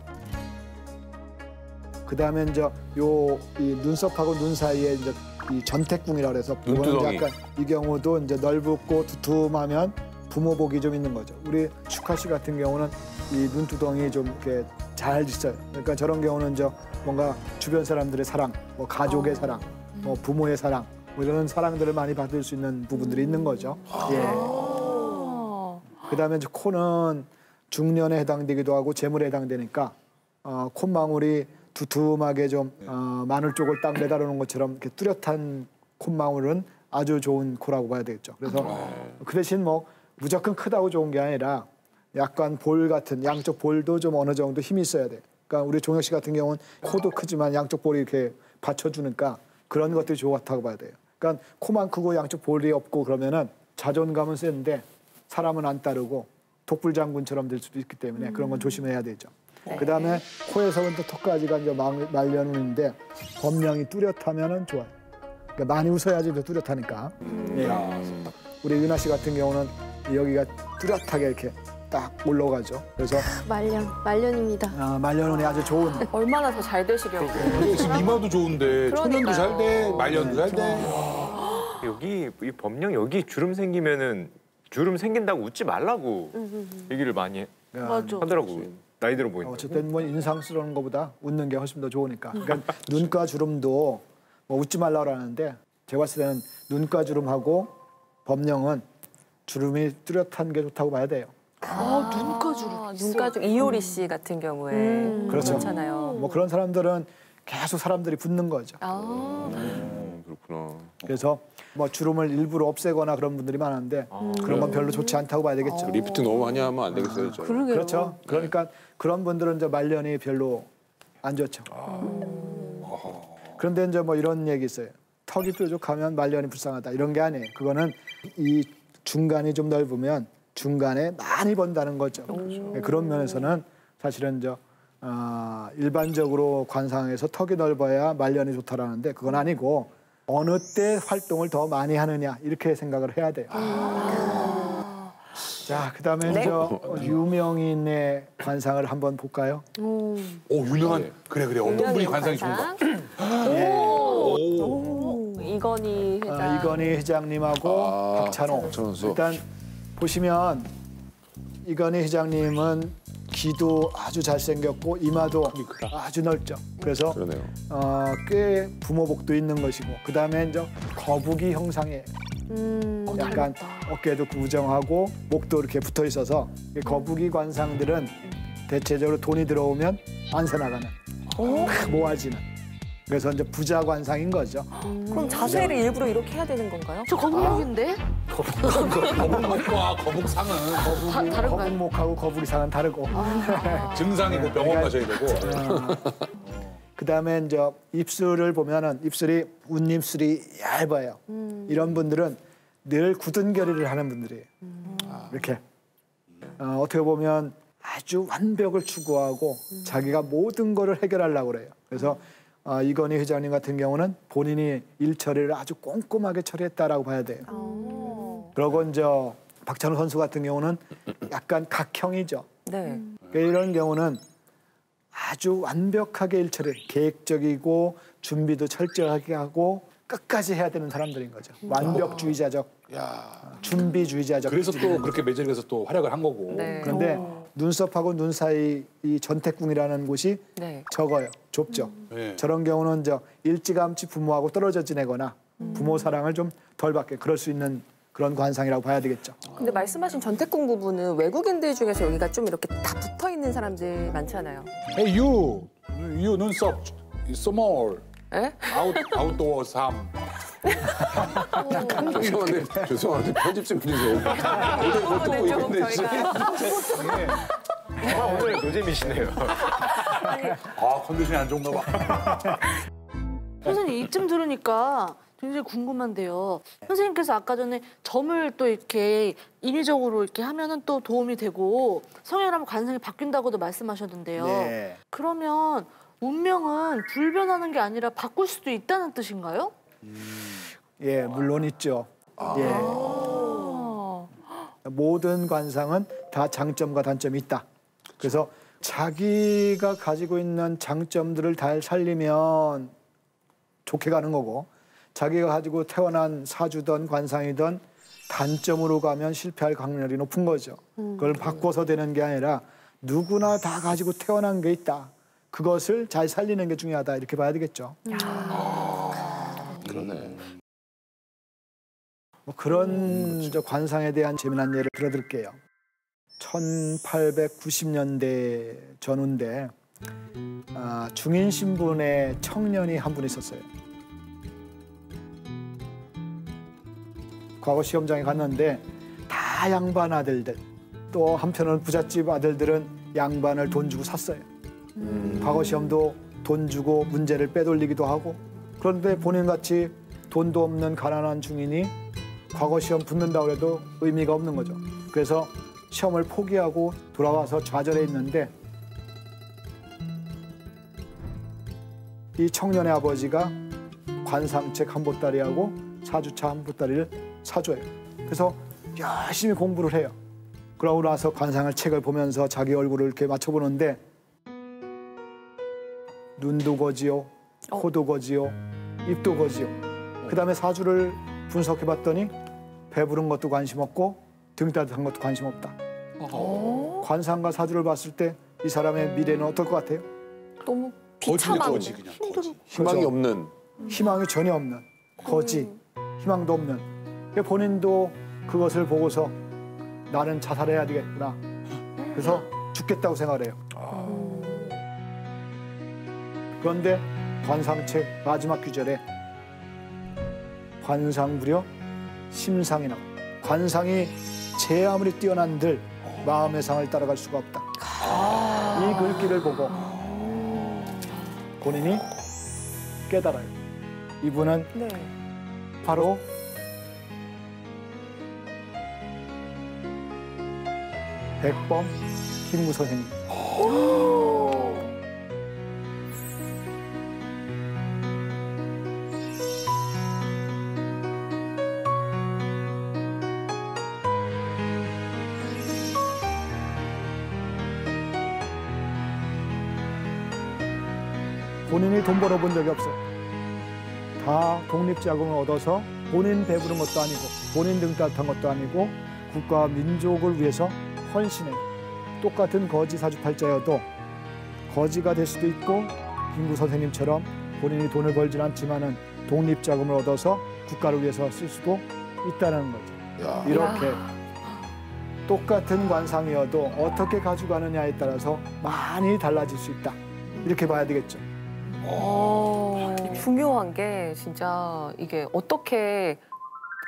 그다음에 이제 이 눈썹하고 눈 사이에 이제 이 전택궁이라고 해서 눈두덩이. 약간 이 경우도 이제 넓고 두툼하면 부모복이 좀 있는 거죠. 우리 축하 씨 같은 경우는 이 눈두덩이 좀 이렇게 잘 있어요. 그러니까 저런 경우는 이제 뭔가 주변 사람들의 사랑, 뭐 가족의 사랑, 뭐 부모의 사랑, 뭐 이런 사랑들을 많이 받을 수 있는 부분들이 있는 거죠. 예. 그다음에 이제 코는 중년에 해당되기도 하고 재물에 해당되니까 콧망울이 두툼하게 좀 마늘 쪽을 딱 매달아 놓은 것처럼 이렇게 뚜렷한 콧망울은 아주 좋은 코라고 봐야 되겠죠. 그래서 그 대신 뭐 무조건 크다고 좋은 게 아니라 약간 볼 같은 양쪽 볼도 좀 어느 정도 힘이 있어야 돼. 그러니까 우리 종혁 씨 같은 경우는 코도 크지만 양쪽 볼이 이렇게 받쳐주니까 그런 것들이 좋다고 봐야 돼요. 그러니까 코만 크고 양쪽 볼이 없고 그러면은 자존감은 센데 사람은 안 따르고 독불장군처럼 될 수도 있기 때문에 그런 건 조심해야 되죠. 네. 그다음에 코에서부터 턱까지가 이제 말년운인데 범령이 뚜렷하면은 좋아요. 그러니까 많이 웃어야지 더 뚜렷하니까. 예. 우리 윤아 씨 같은 경우는 여기가 뚜렷하게 이렇게 딱 올라가죠. 그래서 말년입니다. 말년운이 아주 좋은. 얼마나 더 잘 되시려고. 지금 이마도 좋은데 초년도 잘 돼, 말년도 잘 돼. 여기 이 법령 여기 주름 생기면은 주름 생긴다고 웃지 말라고 얘기를 많이 맞아. 하더라고. 나이 들어 보인다. 어쨌든 뭐 인상스러운 것보다 웃는 게 훨씬 더 좋으니까. 그러니까 눈가 주름도 뭐 웃지 말라고 하는데 제가 봤을 때는 눈가 주름하고 범령은 주름이 뚜렷한 게 좋다고 봐야 돼요. 눈가 주름. 눈가 주름. 이효리 씨 같은 경우에 그렇죠. 그렇잖아요. 뭐 그런 사람들은 계속 사람들이 붙는 거죠. 그렇구나. 그래서 뭐 주름을 일부러 없애거나 그런 분들이 많은데 그런 건 별로 좋지 않다고 봐야 되겠죠. 리프트 너무 많이 하면 안 되겠어요. 저. 그렇죠. 그러니까 그런 분들은 이제 말년이 별로 안 좋죠. 그런데 이제 뭐 이런 얘기 있어요. 턱이 뾰족하면 말년이 불쌍하다 이런 게 아니에요. 그거는 이 중간이 좀 넓으면 중간에 많이 번다는 거죠. 그런 면에서는 사실은 이제 일반적으로 관상에서 턱이 넓어야 말년이 좋다라는데 그건 아니고 어느 때 활동을 더 많이 하느냐 이렇게 생각을 해야 돼요. 자, 자, 그다음에 네. 저 유명인의 관상을 한번 볼까요? 오 유명한 그래 어떤 분이 관상이 좋은가? 이건희 회장. 이건희 회장님하고 박찬호. 선수. 일단 보시면 이건희 회장님은 귀도 아주 잘생겼고 이마도 아주 넓죠. 그래서 그러네요. 꽤 부모복도 있는 것이고 그다음에 이제 거북이 형상의 약간 어깨도 구정하고 목도 이렇게 붙어 있어서 이 거북이 관상들은 대체적으로 돈이 들어오면 안새 나가는 모아지는 그래서 이제 부자 관상인 거죠. 그럼 자세를 일부러 이렇게 해야 되는 건가요? 저 거북목인데? 거북목과 거북상은 다른가요? 거북목하고 거북이상은 다르고 증상이고 병원 가셔야 되고. 그다음에 이제 입술을 보면은 입술이 웃입술이 얇아요. 이런 분들은 늘 굳은 결의를 하는 분들이에요. 이렇게 어떻게 보면 아주 완벽을 추구하고 자기가 모든 거를 해결하려고 그래요. 그래서 이건희 회장님 같은 경우는 본인이 일 처리를 아주 꼼꼼하게 처리했다라고 봐야 돼요. 그리고 이제 박찬호 선수 같은 경우는 약간 각형이죠. 네. 그러니까 이런 경우는 아주 완벽하게 일 처리, 계획적이고 준비도 철저하게 하고 끝까지 해야 되는 사람들인 거죠. 완벽주의자적, 준비주의자적. 그래서 또 그렇게 메이저리그에서 또 활약을 한 거고. 네. 그런데 눈썹하고 눈 사이 이 전태궁이라는 곳이 네. 적어요. 좁죠. 네. 저런 경우는 일찌감치 부모하고 떨어져 지내거나 부모 사랑을 좀 덜 받게 그럴 수 있는 그런 관상이라고 봐야 되겠죠. 근데 말씀하신 전태궁 부부는 외국인들 중에서 여기가 좀 이렇게 다 붙어 있는 사람들 많잖아요. Hey you 눈썹 small. 에? 아웃도어 3. 죄송한데 편집 좀 해주세요. 또 보이는데 오늘 노잼이시네요. 컨디션이 안 좋은가 봐. 선생님 이쯤 들으니까 굉장히 궁금한데요. 선생님께서 아까 전에 점을 또 이렇게 인위적으로 이렇게 하면은 또 도움이 되고 성형하면 관상이 바뀐다고도 말씀하셨는데요. 네. 그러면 운명은 불변하는 게 아니라 바꿀 수도 있다는 뜻인가요? 예, 물론 있죠. 예. 모든 관상은 다 장점과 단점이 있다. 그래서 자기가 가지고 있는 장점들을 잘 살리면 좋게 가는 거고 자기가 가지고 태어난 사주든 관상이든 단점으로 가면 실패할 확률이 높은 거죠. 그걸 바꿔서 되는 게 아니라 누구나 다 가지고 태어난 게 있다. 그것을 잘 살리는 게 중요하다. 이렇게 봐야 되겠죠. 그러네. 뭐 그런 저 관상에 대한 재미난 예를 들어드릴게요. 1890년대 전후인데 중인 신분의 청년이 한 분 있었어요. 과거 시험장에 갔는데 다 양반 아들들 또 한편으로는 부잣집 아들들은 양반을 돈 주고 샀어요. 과거 시험도 돈 주고 문제를 빼돌리기도 하고 그런데 본인같이 돈도 없는 가난한 중인이 과거 시험 붙는다고 해도 의미가 없는 거죠. 그래서 시험을 포기하고 돌아와서 좌절해 있는데 이 청년의 아버지가 관상책 한 보따리하고 사주차 한 보따리를 사줘요. 그래서 열심히 공부를 해요. 그러고 나서 관상을 책을 보면서 자기 얼굴을 이렇게 맞춰보는데 눈도 거지요, 코도 거지요, 입도 거지요. 그다음에 사주를 분석해봤더니 배부른 것도 관심 없고 등 따뜻한 것도 관심 없다. 관상과 사주를 봤을 때 이 사람의 미래는 어떨 것 같아요? 너무 비참한. 거지 그냥 거지. 희망이 그죠? 없는. 희망이 전혀 없는 거지, 희망도 없는. 본인도 그것을 보고서 나는 자살해야 되겠구나. 그래서 죽겠다고 생각을 해요. 그런데 관상책 마지막 구절에 관상부려 심상이 나와요. 관상이 제 아무리 뛰어난들 마음의 상을 따라갈 수가 없다. 이 글귀를 보고 본인이 깨달아요. 이분은 네. 바로 백범 김구 선생님. 본인이 돈 벌어본 적이 없어요. 다 독립자금을 얻어서 본인 배부른 것도 아니고 본인 등 따뜻한 것도 아니고 국가와 민족을 위해서 헌신해요. 똑같은 거지 사주팔자여도 거지가 될 수도 있고 김구 선생님처럼 본인이 돈을 벌진 않지만은 독립자금을 얻어서 국가를 위해서 쓸 수도 있다는 거죠. 야. 이렇게 똑같은 관상이어도 어떻게 가져가느냐에 따라서 많이 달라질 수 있다. 이렇게 봐야 되겠죠. 중요한 게 진짜 이게 어떻게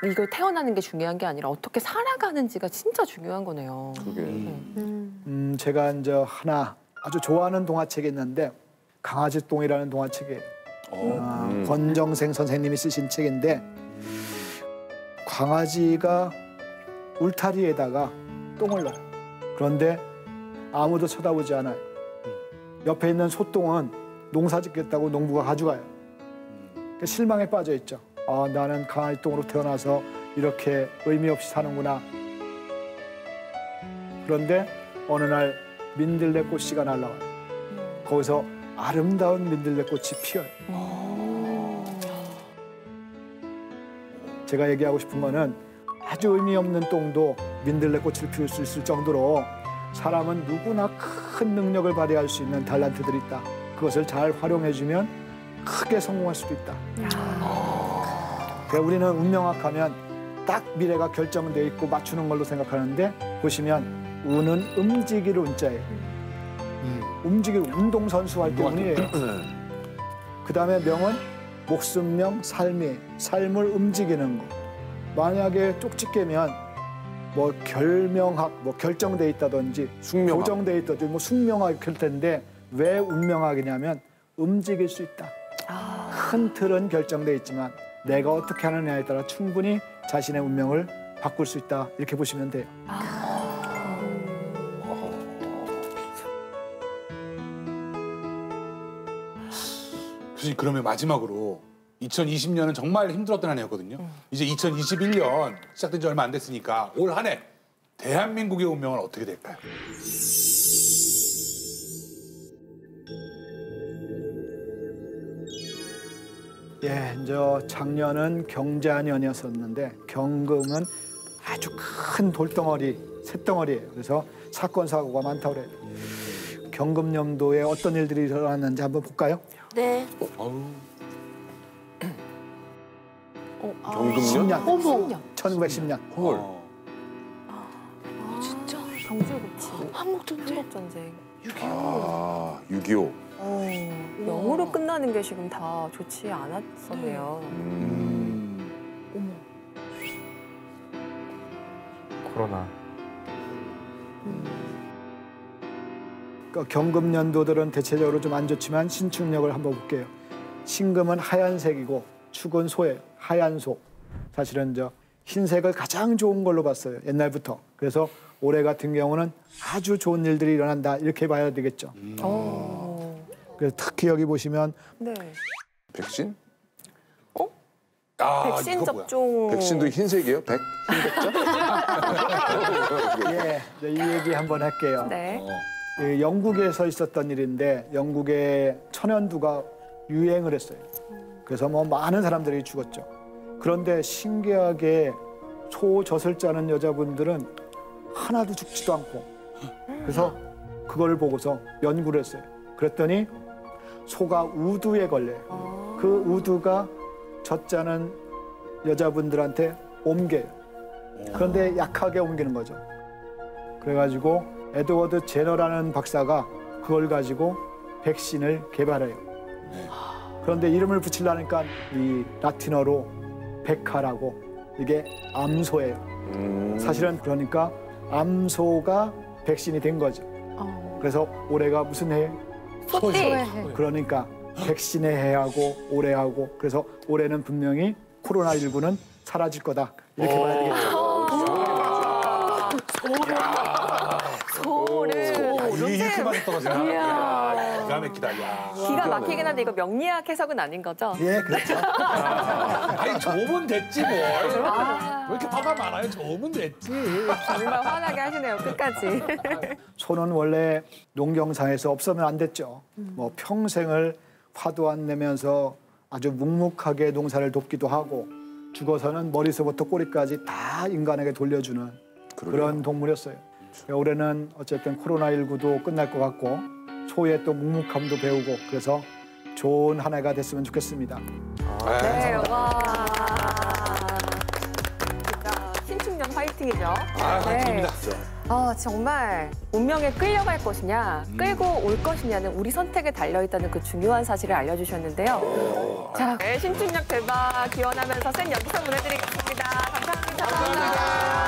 이걸 태어나는 게 중요한 게 아니라 어떻게 살아가는지가 진짜 중요한 거네요. 그게. 제가 이제 하나 아주 좋아하는 동화책이 있는데 강아지똥이라는 동화책이에요. 권정생 선생님이 쓰신 책인데 강아지가 울타리에다가 똥을 넣어요. 그런데 아무도 쳐다보지 않아요. 옆에 있는 소똥은 농사 짓겠다고 농부가 가져가요. 그러니까 실망에 빠져 있죠. 아, 나는 강아지 똥으로 태어나서 이렇게 의미 없이 사는구나. 그런데 어느 날 민들레꽃씨가 날아와요. 거기서 아름다운 민들레꽃이 피어요. 제가 얘기하고 싶은 거는 아주 의미 없는 똥도 민들레꽃을 피울 수 있을 정도로 사람은 누구나 큰 능력을 발휘할 수 있는 달란트들이 있다. 그것을 잘 활용해주면 크게 성공할 수도 있다. 그러니까 우리는 운명학하면 딱 미래가 결정되어 있고 맞추는 걸로 생각하는데 보시면 운은 움직일 운자예요. 움직일 운동선수 할 때 운이에요. 그다음에 명은 목숨명, 삶이에요. 삶을 움직이는 거. 만약에 쪽집게면 뭐 결명학, 뭐 결정돼 있다든지 숙명학. 고정돼 있다든지 뭐 숙명학이 그럴 텐데 왜 운명학이냐면 움직일 수 있다. 큰 틀은 결정돼 있지만 내가 어떻게 하느냐에 따라 충분히 자신의 운명을 바꿀 수 있다. 이렇게 보시면 돼요. 교수님 그러면 마지막으로 2020년은 정말 힘들었던 한 해였거든요. 이제 2021년 시작된 지 얼마 안 됐으니까 올 한 해 대한민국의 운명은 어떻게 될까요? 예, 이제 작년은 경자년이었었는데 경금은 아주 큰 돌덩어리, 쇳덩어리예요. 그래서 사건 사고가 많다고 그래요. 경금년도에 어떤 일들이 일어났는지 한번 볼까요? 네. 경금년? 10년, 어머. 1910년. 헐. 진짜. 경술국치, 한국전쟁. 한국전쟁. 아, 6.25. 영으로 끝나는 게 지금 다 좋지 않았었네요. 코로나. 그러니까 경금년도들은 대체적으로 좀 안 좋지만 신축력을 한번 볼게요. 신금은 하얀색이고 축은 소예요. 하얀 소. 사실은 흰색을 가장 좋은 걸로 봤어요. 옛날부터. 그래서 올해 같은 경우는 아주 좋은 일들이 일어난다. 이렇게 봐야 되겠죠. 그래서 특히 여기 보시면 네. 백신? 아, 백신 이거 뭐야? 접종. 백신도 흰색이에요? 예, 이제 이 얘기 한번 할게요. 네. 예, 영국에서 있었던 일인데 영국의 천연두가 유행을 했어요. 그래서 뭐 많은 사람들이 죽었죠. 그런데 신기하게 소젖을 짜는 여자분들은 하나도 죽지도 않고 그래서 그걸 보고서 연구를 했어요. 그랬더니 소가 우두에 걸려요. 그 우두가 젖 짜는 여자분들한테 옮겨요. 그런데 약하게 옮기는 거죠. 그래가지고 에드워드 제너라는 박사가 그걸 가지고 백신을 개발해요. 그런데 이름을 붙이려니까 이 라틴어로 백화라고 이게 암소예요. 사실은 그러니까 암소가 백신이 된 거죠. 그래서 올해가 무슨 해? 소띠. 그러니까 백신의 해하고 올해하고 그래서 올해는 분명히 코로나19는 사라질 거다. 이렇게 봐야 되겠죠. 소를 이렇게 많이 떨어지나? 기가 막히다. 야. 기가 막히긴 한데 이거 명리학 해석은 아닌 거죠? 예, 그렇죠. 아니 좋으면 됐지 뭘. 왜 이렇게 화가 많아요? 좋으면 됐지. 정말 화나게 하시네요, 끝까지. 소는 원래 농경상에서 없으면 안 됐죠. 뭐 평생을 화도 안 내면서 아주 묵묵하게 농사를 돕기도 하고 죽어서는 머리서부터 꼬리까지 다 인간에게 돌려주는 그런 동물이었어요. 올해는 어쨌든 코로나19도 끝날 것 같고 초에 또 묵묵함도 배우고 그래서 좋은 한 해가 됐으면 좋겠습니다. 네, 와. 진짜 신축년 화이팅이죠. 화이팅입니다. 정말 운명에 끌려갈 것이냐, 끌고 올 것이냐는 우리 선택에 달려있다는 그 중요한 사실을 알려주셨는데요. 자, 신축년 대박 기원하면서 쌤 여기서 보내드리겠습니다. 감사합니다.